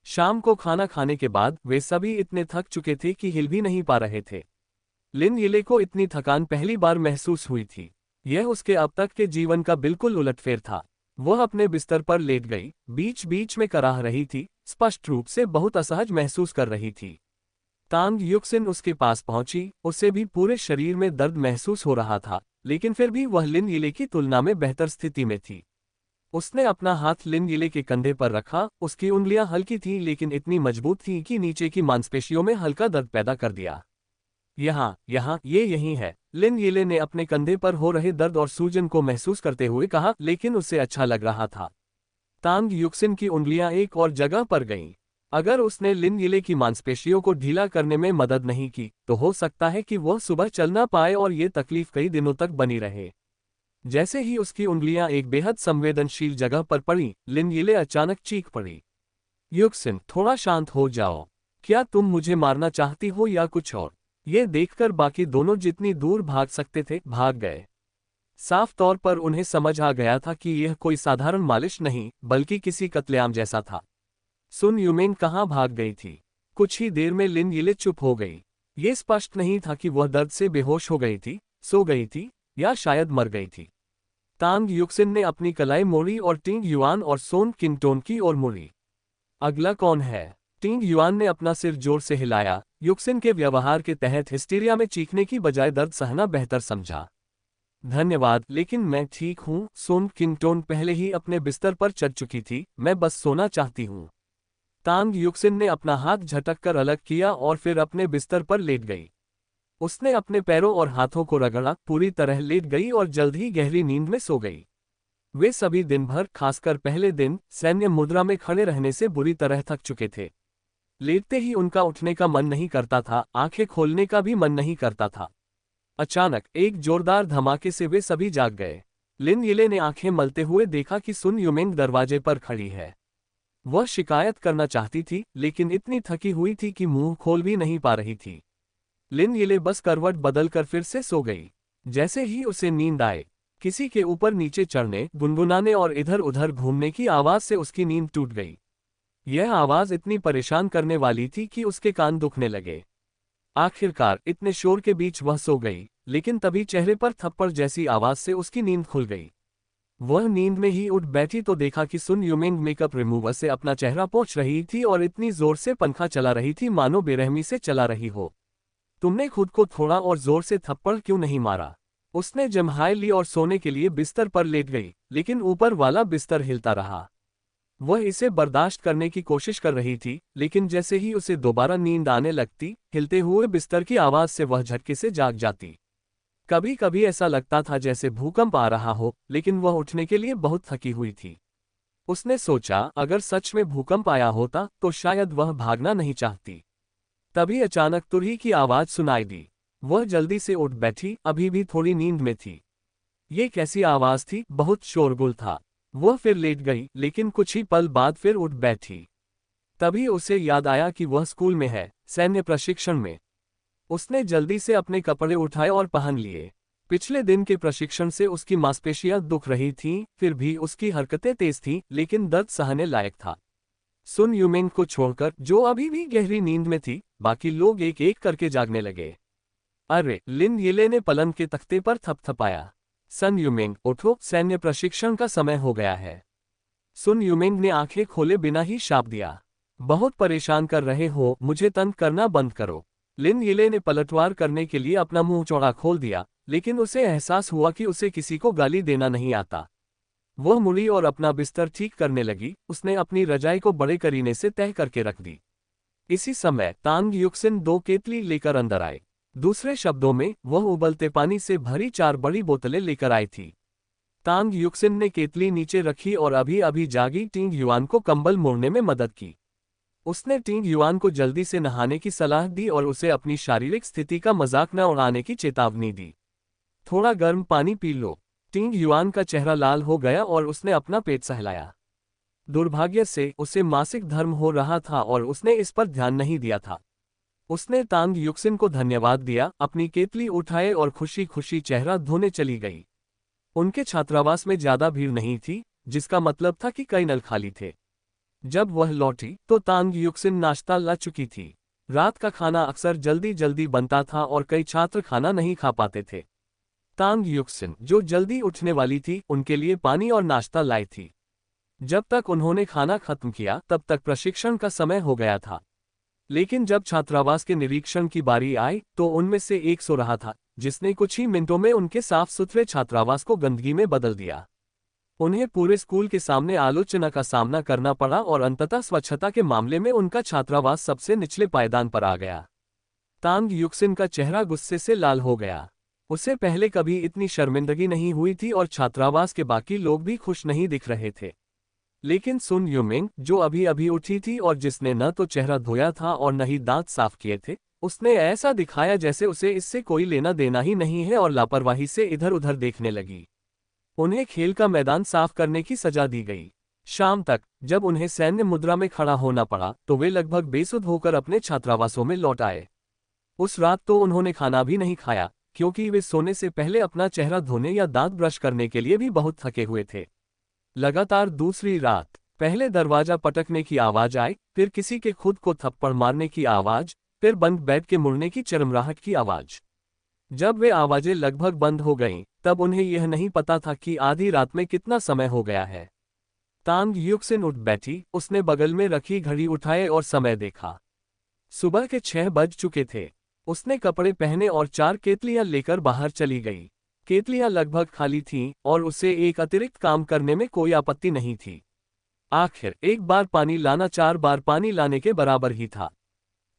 शाम को खाना खाने के बाद वे सभी इतने थक चुके थे कि हिल भी नहीं पा रहे थे। लिन यिले को इतनी थकान पहली बार महसूस हुई थी। यह उसके अब तक के जीवन का बिल्कुल उलटफेर था। वह अपने बिस्तर पर लेट गई, बीच बीच में कराह रही थी, स्पष्ट रूप से बहुत असहज महसूस कर रही थी। तांग युक्सिन उसके पास पहुंची, उसे भी पूरे शरीर में दर्द महसूस हो रहा था, लेकिन फिर भी वह लिन यिले की तुलना में बेहतर स्थिति में थी। उसने अपना हाथ लिन यिले के कंधे पर रखा, उसकी उंगलियां हल्की थीं लेकिन इतनी मजबूत थीं कि नीचे की मांसपेशियों में हल्का दर्द पैदा कर दिया। यहाँ, ये यही है, लिन यिले ने अपने कंधे पर हो रहे दर्द और सूजन को महसूस करते हुए कहा, लेकिन उसे अच्छा लग रहा था। तांग युक्सिन की उंगलियां एक और जगह पर गईं। अगर उसने लिन यिले की मांसपेशियों को ढीला करने में मदद नहीं की, तो हो सकता है कि वह सुबह चल ना पाए और ये तकलीफ कई दिनों तक बनी रहे। जैसे ही उसकी उंगलियां एक बेहद संवेदनशील जगह पर पड़ी, लिन यिले अचानक चीख पड़ी। युक्सिन, थोड़ा शांत हो जाओ। क्या तुम मुझे मारना चाहती हो या कुछ और? ये देखकर बाकी दोनों जितनी दूर भाग सकते थे, भाग गए। साफ तौर पर उन्हें समझ आ गया था कि यह कोई साधारण मालिश नहीं, बल्कि किसी कत्लेआम जैसा था। सुन युमिंग कहाँ भाग गई थी? कुछ ही देर में लिन यिले चुप हो गई। ये स्पष्ट नहीं था कि वह दर्द से बेहोश हो गई थी, सो गई थी, या शायद मर गई थी। तांग युक्सिन ने अपनी कलाई मोड़ी और टिंग युआन और सोन किंगटोन की ओर मुड़ी। अगला कौन है? टिंग युआन ने अपना सिर जोर से हिलाया। युक्सिन के व्यवहार के तहत हिस्टीरिया में चीखने की बजाय दर्द सहना बेहतर समझा। धन्यवाद, लेकिन मैं ठीक हूँ। सोन किंगटोन पहले ही अपने बिस्तर पर चढ़ चुकी थी, मैं बस सोना चाहती हूँ। तांग युक्सिन ने अपना हाथ झटककर अलग किया और फिर अपने बिस्तर पर लेट गई। उसने अपने पैरों और हाथों को रगड़ा, पूरी तरह लेट गई और जल्द ही गहरी नींद में सो गई। वे सभी दिन भर, खासकर पहले दिन, सैन्य मुद्रा में खड़े रहने से बुरी तरह थक चुके थे। लेटते ही उनका उठने का मन नहीं करता था, आंखें खोलने का भी मन नहीं करता था। अचानक एक जोरदार धमाके से वे सभी जाग गए। लिन यिले ने आंखें मलते हुए देखा कि सुन युमिंग दरवाजे पर खड़ी है। वह शिकायत करना चाहती थी, लेकिन इतनी थकी हुई थी कि मुंह खोल भी नहीं पा रही थी। लिन यिले बस करवट बदलकर फिर से सो गई। जैसे ही उसे नींद आए, किसी के ऊपर नीचे चढ़ने, गुनगुनाने और इधर उधर घूमने की आवाज से उसकी नींद टूट गई। यह आवाज इतनी परेशान करने वाली थी कि उसके कान दुखने लगे। आखिरकार इतने शोर के बीच वह सो गई, लेकिन तभी चेहरे पर थप्पड़ जैसी आवाज से उसकी नींद खुल गई। वह नींद में ही उठ बैठी तो देखा कि सुन युमिंग मेकअप रिमूवर से अपना चेहरा पोंछ रही थी और इतनी जोर से पंखा चला रही थी मानो बेरहमी से चला रही हो। तुमने खुद को थोड़ा और जोर से थप्पड़ क्यों नहीं मारा? उसने जम्हाई ली और सोने के लिए बिस्तर पर लेट गई, लेकिन ऊपर वाला बिस्तर हिलता रहा। वह इसे बर्दाश्त करने की कोशिश कर रही थी, लेकिन जैसे ही उसे दोबारा नींद आने लगती, हिलते हुए बिस्तर की आवाज से वह झटके से जाग जाती। कभी कभी ऐसा लगता था जैसे भूकंप आ रहा हो, लेकिन वह उठने के लिए बहुत थकी हुई थी। उसने सोचा, अगर सच में भूकंप आया होता तो शायद वह भागना नहीं चाहती। तभी अचानक तुरही की आवाज सुनाई दी। वह जल्दी से उठ बैठी, अभी भी थोड़ी नींद में थी। ये कैसी आवाज थी? बहुत शोरगुल था। वह फिर लेट गई, लेकिन कुछ ही पल बाद फिर उठ बैठी। तभी उसे याद आया कि वह स्कूल में है, सैन्य प्रशिक्षण में। उसने जल्दी से अपने कपड़े उठाए और पहन लिए। पिछले दिन के प्रशिक्षण से उसकी मांसपेशियां दुख रही थीं, फिर भी उसकी हरकतें तेज थीं, लेकिन दर्द सहने लायक था। सुन युमिंग को छोड़कर, जो अभी भी गहरी नींद में थी, बाकी लोग एक एक करके जागने लगे। अरे! लिन यिले ने पलंग के तख्ते पर थपथपाया। सन यूमिंग, उठो, सैन्य प्रशिक्षण का समय हो गया है। सुन यूमिंग ने आंखें खोले बिना ही शाप दिया। बहुत परेशान कर रहे हो, मुझे तंग करना बंद करो। लिन यिले ने पलटवार करने के लिए अपना मुंह चौड़ा खोल दिया, लेकिन उसे एहसास हुआ कि उसे किसी को गाली देना नहीं आता। वह मुड़ी और अपना बिस्तर ठीक करने लगी। उसने अपनी रजाई को बड़े करीने से तह करके रख दी। इसी समय तांग युक्सिन 2 केतली लेकर अंदर आए। दूसरे शब्दों में, वह उबलते पानी से भरी 4 बड़ी बोतलें लेकर आई थी। तांग युक्सिन ने केतली नीचे रखी और अभी अभी जागी टिंग युआन को कंबल मोड़ने में मदद की। उसने टिंग युआन को जल्दी से नहाने की सलाह दी और उसे अपनी शारीरिक स्थिति का मजाक न उड़ाने की चेतावनी दी। थोड़ा गर्म पानी पी लो। टिंग युआन का चेहरा लाल हो गया और उसने अपना पेट सहलाया। दुर्भाग्य से उसे मासिक धर्म हो रहा था और उसने इस पर ध्यान नहीं दिया था। उसने तांग युक्सिन को धन्यवाद दिया, अपनी केतली उठाए और खुशी खुशी चेहरा धोने चली गई। उनके छात्रावास में ज्यादा भीड़ नहीं थी, जिसका मतलब था कि कई नल खाली थे। जब वह लौटी तो तांग युक्सिन नाश्ता ला चुकी थी। रात का खाना अक्सर जल्दी जल्दी बनता था और कई छात्र खाना नहीं खा पाते थे। तांग युक्सिन, जो जल्दी उठने वाली थी, उनके लिए पानी और नाश्ता लाई थी। जब तक उन्होंने खाना खत्म किया तब तक प्रशिक्षण का समय हो गया था। लेकिन जब छात्रावास के निरीक्षण की बारी आई तो उनमें से एक सो रहा था, जिसने कुछ ही मिनटों में उनके साफ सुथरे छात्रावास को गंदगी में बदल दिया। उन्हें पूरे स्कूल के सामने आलोचना का सामना करना पड़ा और अंततः स्वच्छता के मामले में उनका छात्रावास सबसे निचले पायदान पर आ गया। तांग युक्सिन का चेहरा गुस्से से लाल हो गया। उसे पहले कभी इतनी शर्मिंदगी नहीं हुई थी और छात्रावास के बाकी लोग भी खुश नहीं दिख रहे थे। लेकिन सुन यूमिंग, जो अभी अभी उठी थी और जिसने न तो चेहरा धोया था और न ही दांत साफ किए थे, उसने ऐसा दिखाया जैसे उसे इससे कोई लेना देना ही नहीं है और लापरवाही से इधर उधर देखने लगी। उन्हें खेल का मैदान साफ करने की सजा दी गई। शाम तक, जब उन्हें सैन्य मुद्रा में खड़ा होना पड़ा, तो वे लगभग बेसुध होकर अपने छात्रावासों में लौट आए। उस रात तो उन्होंने खाना भी नहीं खाया, क्योंकि वे सोने से पहले अपना चेहरा धोने या दांत ब्रश करने के लिए भी बहुत थके हुए थे। लगातार दूसरी रात, पहले दरवाजा पटकने की आवाज आई, फिर किसी के खुद को थप्पड़ मारने की आवाज, फिर बंद बेड के मुड़ने की चरमराहट की आवाज। जब वे आवाजें लगभग बंद हो गईं, तब उन्हें यह नहीं पता था कि आधी रात में कितना समय हो गया है। तांग युक्सिन उठ बैठी, उसने बगल में रखी घड़ी उठाए और समय देखा। सुबह के 6 बज चुके थे। उसने कपड़े पहने और 4 केतलियां लेकर बाहर चली गई। केतलियां लगभग खाली थीं और उसे एक अतिरिक्त काम करने में कोई आपत्ति नहीं थी। आखिर एक बार पानी लाना 4 बार पानी लाने के बराबर ही था।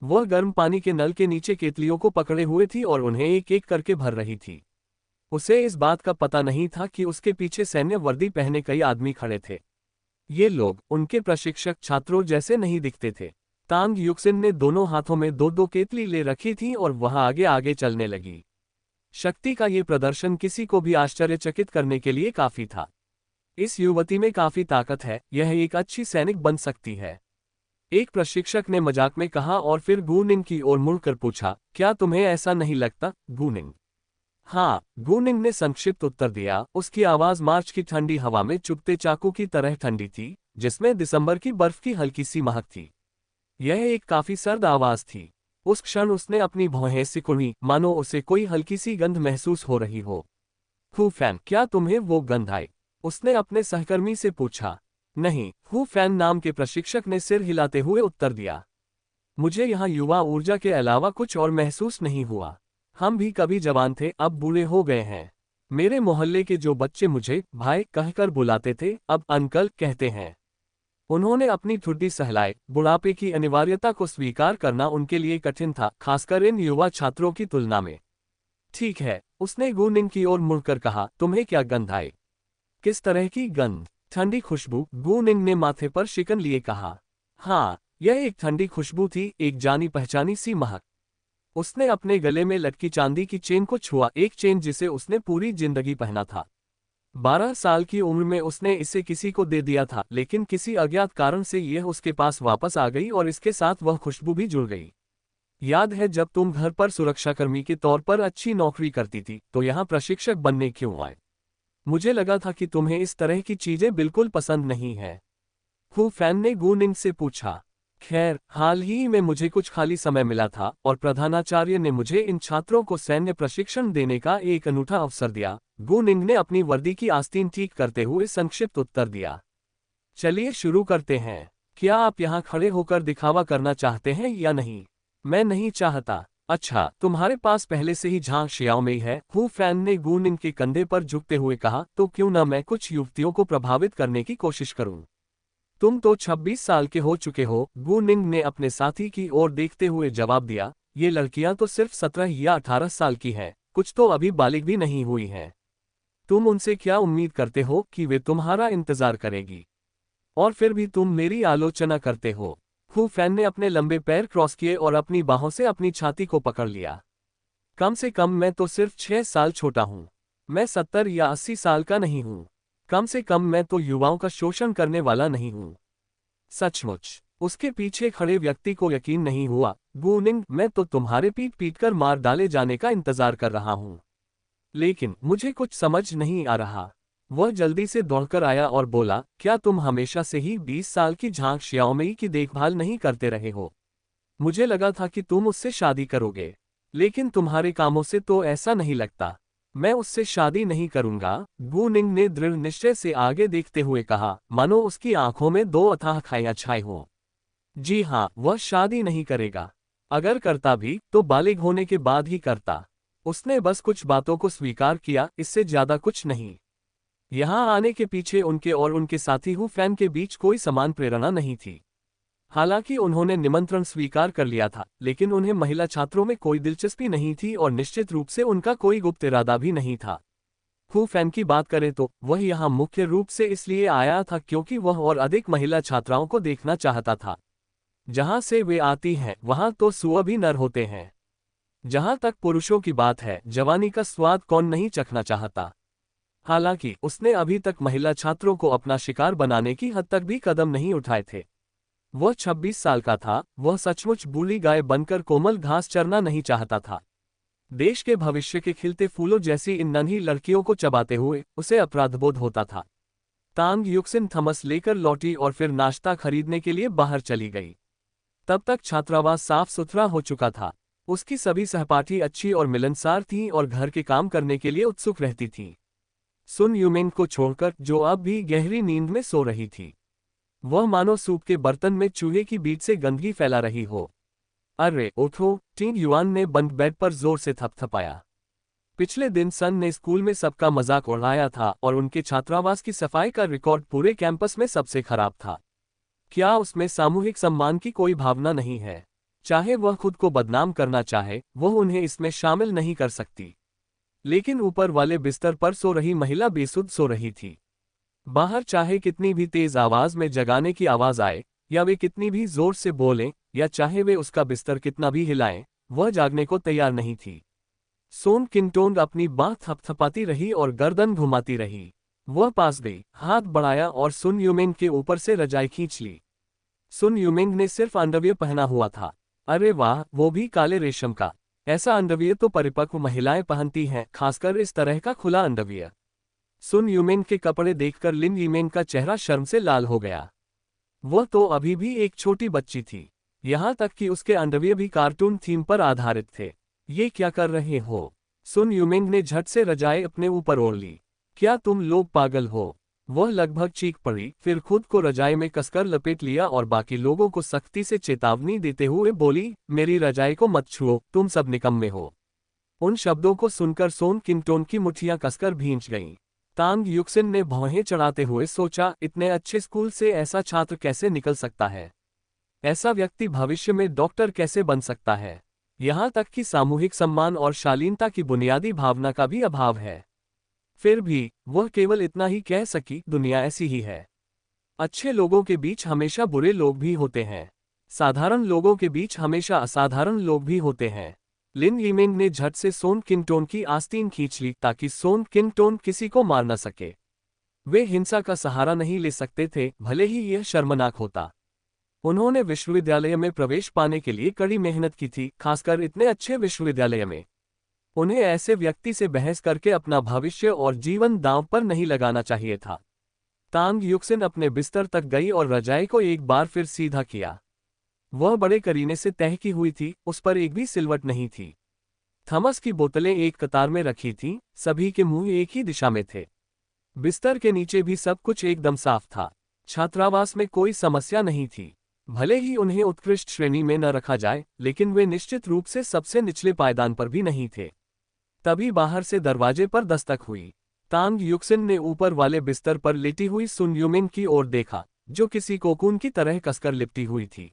वह गर्म पानी के नल के नीचे केतलियों को पकड़े हुए थी और उन्हें एक एक करके भर रही थी। उसे इस बात का पता नहीं था कि उसके पीछे सैन्य वर्दी पहने कई आदमी खड़े थे। ये लोग उनके प्रशिक्षक छात्रों जैसे नहीं दिखते थे। तांग युक्सिन ने दोनों हाथों में 2-2 केतली ले रखी थी और वह आगे आगे चलने लगी। शक्ति का ये प्रदर्शन किसी को भी आश्चर्यचकित करने के लिए काफी था। इस युवती में काफी ताकत है, यह एक अच्छी सैनिक बन सकती है, एक प्रशिक्षक ने मजाक में कहा और फिर गूनिंग की ओर मुड़कर पूछा, क्या तुम्हें ऐसा नहीं लगता, गूनिंग? हाँ, गूनिंग ने संक्षिप्त उत्तर दिया। उसकी आवाज मार्च की ठंडी हवा में चुभते चाकू की तरह ठंडी थी, जिसमें दिसंबर की बर्फ की हल्की सी महक थी। यह एक काफी सर्द आवाज थी। उस क्षण उसने अपनी भौहें सिकुड़ी, मानो उसे कोई हल्की सी गंध महसूस हो रही हो। हु फैन, क्या तुम्हें वो गंध आई? उसने अपने सहकर्मी से पूछा। नहीं, हु फैन नाम के प्रशिक्षक ने सिर हिलाते हुए उत्तर दिया। मुझे यहाँ युवा ऊर्जा के अलावा कुछ और महसूस नहीं हुआ। हम भी कभी जवान थे, अब बूढ़े हो गए हैं। मेरे मोहल्ले के जो बच्चे मुझे भाई कहकर बुलाते थे, अब अंकल कहते हैं। उन्होंने अपनी ठुड्डी सहलाए। बुढ़ापे की अनिवार्यता को स्वीकार करना उनके लिए कठिन था, खासकर इन युवा छात्रों की तुलना में। ठीक है, उसने गूनिंग की ओर मुड़कर कहा, तुम्हें क्या गंध आई? किस तरह की गंध? ठंडी खुशबू, गूनिंग ने माथे पर शिकन लिए कहा। हाँ, यह एक ठंडी खुशबू थी, एक जानी पहचानी सी महक। उसने अपने गले में लटकी चांदी की चेन को छुआ, एक चेन जिसे उसने पूरी जिंदगी पहना था। 12 साल की उम्र में उसने इसे किसी को दे दिया था, लेकिन किसी अज्ञात कारण से यह उसके पास वापस आ गई और इसके साथ वह खुशबू भी जुड़ गई। याद है जब तुम घर पर सुरक्षाकर्मी के तौर पर अच्छी नौकरी करती थी, तो यहाँ प्रशिक्षक बनने क्यों आए? मुझे लगा था कि तुम्हें इस तरह की चीजें बिल्कुल पसंद नहीं है। हु फैन ने गूनिंग से पूछा। खैर, हाल ही में मुझे कुछ खाली समय मिला था और प्रधानाचार्य ने मुझे इन छात्रों को सैन्य प्रशिक्षण देने का एक अनूठा अवसर दिया। गु निंग ने अपनी वर्दी की आस्तीन ठीक करते हुए संक्षिप्त उत्तर दिया। चलिए शुरू करते हैं। क्या आप यहाँ खड़े होकर दिखावा करना चाहते हैं या नहीं? मैं नहीं चाहता। अच्छा, तुम्हारे पास पहले से ही झांग शियाओमेई है, हु फैन ने गु निंग के कंधे पर झुकते हुए कहा। तो क्यों न मैं कुछ युवतियों को प्रभावित करने की कोशिश करूं? तुम तो 26 साल के हो चुके हो, गु निंग ने अपने साथी की ओर देखते हुए जवाब दिया। ये लड़कियां तो सिर्फ 17 या 18 साल की हैं, कुछ तो अभी बालिग भी नहीं हुई हैं। तुम उनसे क्या उम्मीद करते हो कि वे तुम्हारा इंतजार करेगी? और फिर भी तुम मेरी आलोचना करते हो। हु फैन ने अपने लंबे पैर क्रॉस किए और अपनी बाहों से अपनी छाती को पकड़ लिया। कम से कम मैं तो सिर्फ 6 साल छोटा हूं। मैं 70 या 80 साल का नहीं हूं। कम से कम मैं तो युवाओं का शोषण करने वाला नहीं हूं। सचमुच? उसके पीछे खड़े व्यक्ति को यकीन नहीं हुआ। गु निंग, मैं तो तुम्हारे पीट पीट कर मार डाले जाने का इंतजार कर रहा हूं। लेकिन मुझे कुछ समझ नहीं आ रहा। वह जल्दी से दौड़कर आया और बोला, क्या तुम हमेशा से ही 20 साल की झांग शियाओमेई की देखभाल नहीं करते रहे हो? मुझे लगा था कि तुम उससे शादी करोगे, लेकिन तुम्हारे कामों से तो ऐसा नहीं लगता। मैं उससे शादी नहीं करूंगा, गु निंग ने दृढ़ निश्चय से आगे देखते हुए कहा, मानो उसकी आंखों में दो अथाह खाइयां छाई हों। जी हाँ, वह शादी नहीं करेगा। अगर करता भी तो बालिग होने के बाद ही करता। उसने बस कुछ बातों को स्वीकार किया, इससे ज्यादा कुछ नहीं। यहाँ आने के पीछे उनके और उनके साथी हु फैन के बीच कोई समान प्रेरणा नहीं थी। हालांकि उन्होंने निमंत्रण स्वीकार कर लिया था, लेकिन उन्हें महिला छात्रों में कोई दिलचस्पी नहीं थी और निश्चित रूप से उनका कोई गुप्त इरादा भी नहीं था। हु फैन की बात करें तो वह यहाँ मुख्य रूप से इसलिए आया था क्योंकि वह और अधिक महिला छात्राओं को देखना चाहता था। जहाँ से वे आती हैं वहाँ तो सुअ भी नर होते हैं। जहाँ तक पुरुषों की बात है, जवानी का स्वाद कौन नहीं चखना चाहता। हालांकि उसने अभी तक महिला छात्रों को अपना शिकार बनाने की हद तक भी कदम नहीं उठाए थे। वह 26 साल का था, वह सचमुच बूढ़ी गाय बनकर कोमल घास चरना नहीं चाहता था। देश के भविष्य के खिलते फूलों जैसी इन नन्ही लड़कियों को चबाते हुए उसे अपराधबोध होता था। तांग युक्सिन थमस लेकर लौटी और फिर नाश्ता खरीदने के लिए बाहर चली गई। तब तक छात्रावास साफ सुथरा हो चुका था। उसकी सभी सहपाठी अच्छी और मिलनसार थीं और घर के काम करने के लिए उत्सुक रहती थीं। सुन यूमेन को छोड़कर, जो अब भी गहरी नींद में सो रही थी। वह मानो सूप के बर्तन में चूहे की बीट से गंदगी फैला रही हो। अरे उठो, टिंग युआन ने बंद बेड पर जोर से थपथपाया। पिछले दिन सन ने स्कूल में सबका मजाक उड़ाया था और उनके छात्रावास की सफाई का रिकॉर्ड पूरे कैंपस में सबसे खराब था। क्या उसमें सामूहिक सम्मान की कोई भावना नहीं है? चाहे वह खुद को बदनाम करना चाहे, वह उन्हें इसमें शामिल नहीं कर सकती। लेकिन ऊपर वाले बिस्तर पर सो रही महिला बेसुध सो रही थी। बाहर चाहे कितनी भी तेज आवाज में जगाने की आवाज आए, या वे कितनी भी जोर से बोलें, या चाहे वे उसका बिस्तर कितना भी हिलाएं, वह जागने को तैयार नहीं थी। सोन किंगटोंग अपनी बाह थपथपाती रही और गर्दन घुमाती रही। वह पास गई, हाथ बढ़ाया और सुन यूमेंग के ऊपर से रजाई खींच ली। सुन यूमेंग ने सिर्फ अंडरवियर पहना हुआ था। अरे वाह, वो भी काले रेशम का। ऐसा अंडरवियर तो परिपक्व महिलाएं पहनती हैं, खासकर इस तरह का खुला अंडरवियर। सुन यूमेन के कपड़े देखकर लिन यीमेन का चेहरा शर्म से लाल हो गया। वह तो अभी भी एक छोटी बच्ची थी। यहाँ तक कि उसके अंडरवियर भी कार्टून थीम पर आधारित थे। ये क्या कर रहे हो? सुन यूमेन ने झट से रजाई अपने ऊपर ओढ़ ली। क्या तुम लोग पागल हो? वह लगभग चीख पड़ी, फिर खुद को रजाई में कसकर लपेट लिया और बाकी लोगों को सख्ती से चेतावनी देते हुए बोली, मेरी रजाई को मत छुओ, तुम सब निकम्मे हो। उन शब्दों को सुनकर सोन किंगटोन की मुट्ठियां कसकर भींच गईं। तांग युक्सिन ने भौहें चढ़ाते हुए सोचा, इतने अच्छे स्कूल से ऐसा छात्र कैसे निकल सकता है? ऐसा व्यक्ति भविष्य में डॉक्टर कैसे बन सकता है? यहाँ तक कि सामूहिक सम्मान और शालीनता की बुनियादी भावना का भी अभाव है। फिर भी वह केवल इतना ही कह सकी, दुनिया ऐसी ही है। अच्छे लोगों के बीच हमेशा बुरे लोग भी होते हैं। साधारण लोगों के बीच हमेशा असाधारण लोग भी होते हैं। लिन यीमेन ने झट से सोन किंगटोन की आस्तीन खींच ली ताकि सोन किंगटोन किसी को मार न सके। वे हिंसा का सहारा नहीं ले सकते थे, भले ही यह शर्मनाक होता। उन्होंने विश्वविद्यालय में प्रवेश पाने के लिए कड़ी मेहनत की थी, खासकर इतने अच्छे विश्वविद्यालय में। उन्हें ऐसे व्यक्ति से बहस करके अपना भविष्य और जीवन दांव पर नहीं लगाना चाहिए था। तांग युक्सिन अपने बिस्तर तक गई और रजाई को एक बार फिर सीधा किया। वह बड़े करीने से तह की हुई थी, उस पर एक भी सिलवट नहीं थी। थमस की बोतलें एक कतार में रखी थीं, सभी के मुंह एक ही दिशा में थे। बिस्तर के नीचे भी सब कुछ एकदम साफ था। छात्रावास में कोई समस्या नहीं थी। भले ही उन्हें उत्कृष्ट श्रेणी में न रखा जाए, लेकिन वे निश्चित रूप से सबसे निचले पायदान पर भी नहीं थे। तभी बाहर से दरवाजे पर दस्तक हुई। तांग युक्सिन ने ऊपर वाले बिस्तर पर लेटी हुई सुन यूमिन की ओर देखा, जो किसी कोकून की तरह कसकर लिपटी हुई थी।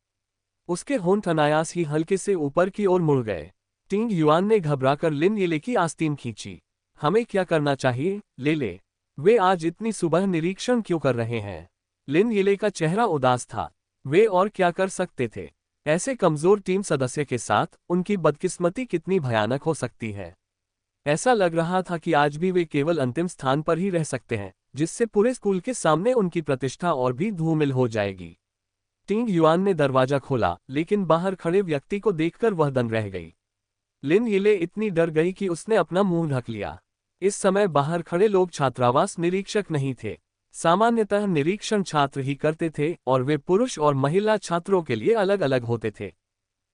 उसके होंठ अनायास ही हल्के से ऊपर की ओर मुड़ गए। टिंग युआन ने घबराकर लिन येले की आस्तीन खींची। हमें क्या करना चाहिए, लेले? वे आज इतनी सुबह निरीक्षण क्यों कर रहे हैं? लिन येले का चेहरा उदास था। वे और क्या कर सकते थे? ऐसे कमजोर टीम सदस्य के साथ उनकी बदकिस्मती कितनी भयानक हो सकती है। ऐसा लग रहा था कि आज भी वे केवल अंतिम स्थान पर ही रह सकते हैं, जिससे पूरे स्कूल के सामने उनकी प्रतिष्ठा और भी धूमिल हो जाएगी। टिंग युआन ने दरवाजा खोला, लेकिन बाहर खड़े व्यक्ति को देखकर वह दंग रह गई। लिन येले इतनी डर गई कि उसने अपना मुंह ढक लिया। इस समय बाहर खड़े लोग छात्रावास निरीक्षक नहीं थे। सामान्यतः निरीक्षण छात्र ही करते थे, और वे पुरुष और महिला छात्रों के लिए अलग अलग होते थे।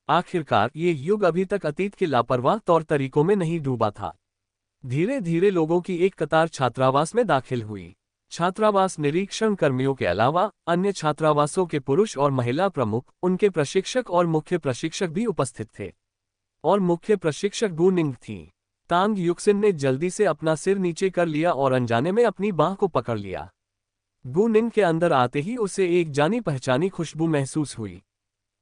आखिरकार ये युग अभी तक अतीत के लापरवाह तौर तरीकों में नहीं डूबा था। धीरे धीरे लोगों की एक कतार छात्रावास में दाखिल हुई। छात्रावास निरीक्षण कर्मियों के अलावा अन्य छात्रावासों के पुरुष और महिला प्रमुख, उनके प्रशिक्षक और मुख्य प्रशिक्षक भी उपस्थित थे। और मुख्य प्रशिक्षक गु निंग थी। तांग युक्सिन ने जल्दी से अपना सिर नीचे कर लिया और अनजाने में अपनी बांह को पकड़ लिया। गु निंग के अंदर आते ही उसे एक जानी पहचानी खुशबू महसूस हुई।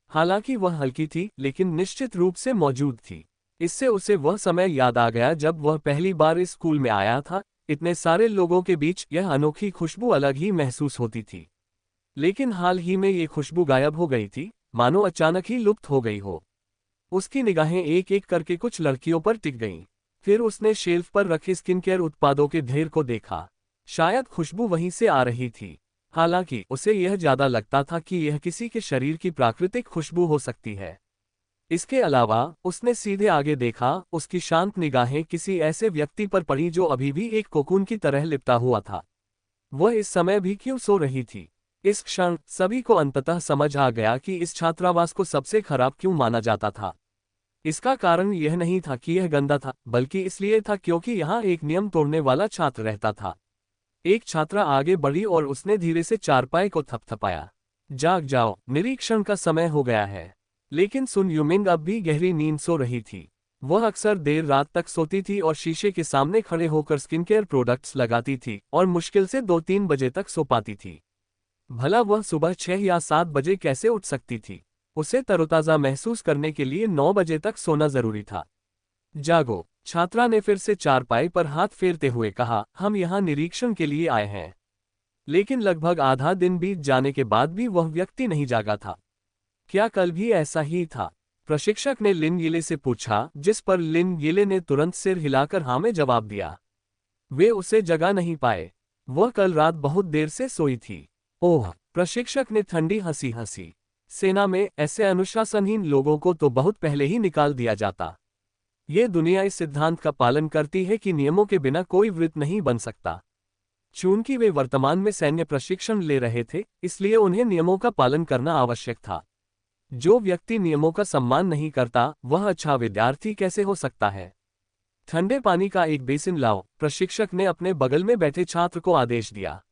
हालांकि वह हल्की थी, लेकिन निश्चित रूप से मौजूद थी। इससे उसे वह समय याद आ गया जब वह पहली बार इस स्कूल में आया था। इतने सारे लोगों के बीच यह अनोखी खुशबू अलग ही महसूस होती थी। लेकिन हाल ही में ये खुशबू गायब हो गई थी, मानो अचानक ही लुप्त हो गई हो। उसकी निगाहें एक एक करके कुछ लड़कियों पर टिक गईं। फिर उसने शेल्फ पर रखे स्किन केयर उत्पादों के ढेर को देखा। शायद खुशबू वहीं से आ रही थी। हालांकि उसे यह ज्यादा लगता था कि यह किसी के शरीर की प्राकृतिक खुशबू हो सकती है। इसके अलावा उसने सीधे आगे देखा। उसकी शांत निगाहें किसी ऐसे व्यक्ति पर पड़ी जो अभी भी एक कोकून की तरह लिपटा हुआ था। वह इस समय भी क्यों सो रही थी? इस क्षण सभी को अंततः समझ आ गया कि इस छात्रावास को सबसे खराब क्यों माना जाता था। इसका कारण यह नहीं था कि यह गंदा था, बल्कि इसलिए था क्योंकि यहाँ एक नियम तोड़ने वाला छात्र रहता था। एक छात्रा आगे बढ़ी और उसने धीरे से चारपाई को थपथपाया। जाग जाओ, निरीक्षण का समय हो गया है। लेकिन सुन यूमिंग अब भी गहरी नींद सो रही थी। वह अक्सर देर रात तक सोती थी और शीशे के सामने खड़े होकर स्किन केयर प्रोडक्ट्स लगाती थी और मुश्किल से 2-3 बजे तक सो पाती थी। भला वह सुबह 6 या 7 बजे कैसे उठ सकती थी? उसे तरोताजा महसूस करने के लिए 9 बजे तक सोना जरूरी था। जागो, छात्रा ने फिर से चारपाई पर हाथ फेरते हुए कहा, हम यहाँ निरीक्षण के लिए आए हैं। लेकिन लगभग आधा दिन बीत जाने के बाद भी वह व्यक्ति नहीं जागा था। क्या कल भी ऐसा ही था? प्रशिक्षक ने लिन येले से पूछा, जिस पर लिन येले ने तुरंत सिर हिलाकर हाँ में जवाब दिया। वे उसे जगा नहीं पाए। वह कल रात बहुत देर से सोई थी। ओह, प्रशिक्षक ने ठंडी हंसी हंसी। सेना में ऐसे अनुशासनहीन लोगों को तो बहुत पहले ही निकाल दिया जाता। ये दुनिया इस सिद्धांत का पालन करती है कि नियमों के बिना कोई वृत्त नहीं बन सकता। चूंकि वे वर्तमान में सैन्य प्रशिक्षण ले रहे थे, इसलिए उन्हें नियमों का पालन करना आवश्यक था। जो व्यक्ति नियमों का सम्मान नहीं करता, वह अच्छा विद्यार्थी कैसे हो सकता है? ठंडे पानी का एक बेसिन लाओ, प्रशिक्षक ने अपने बगल में बैठे छात्र को आदेश दिया।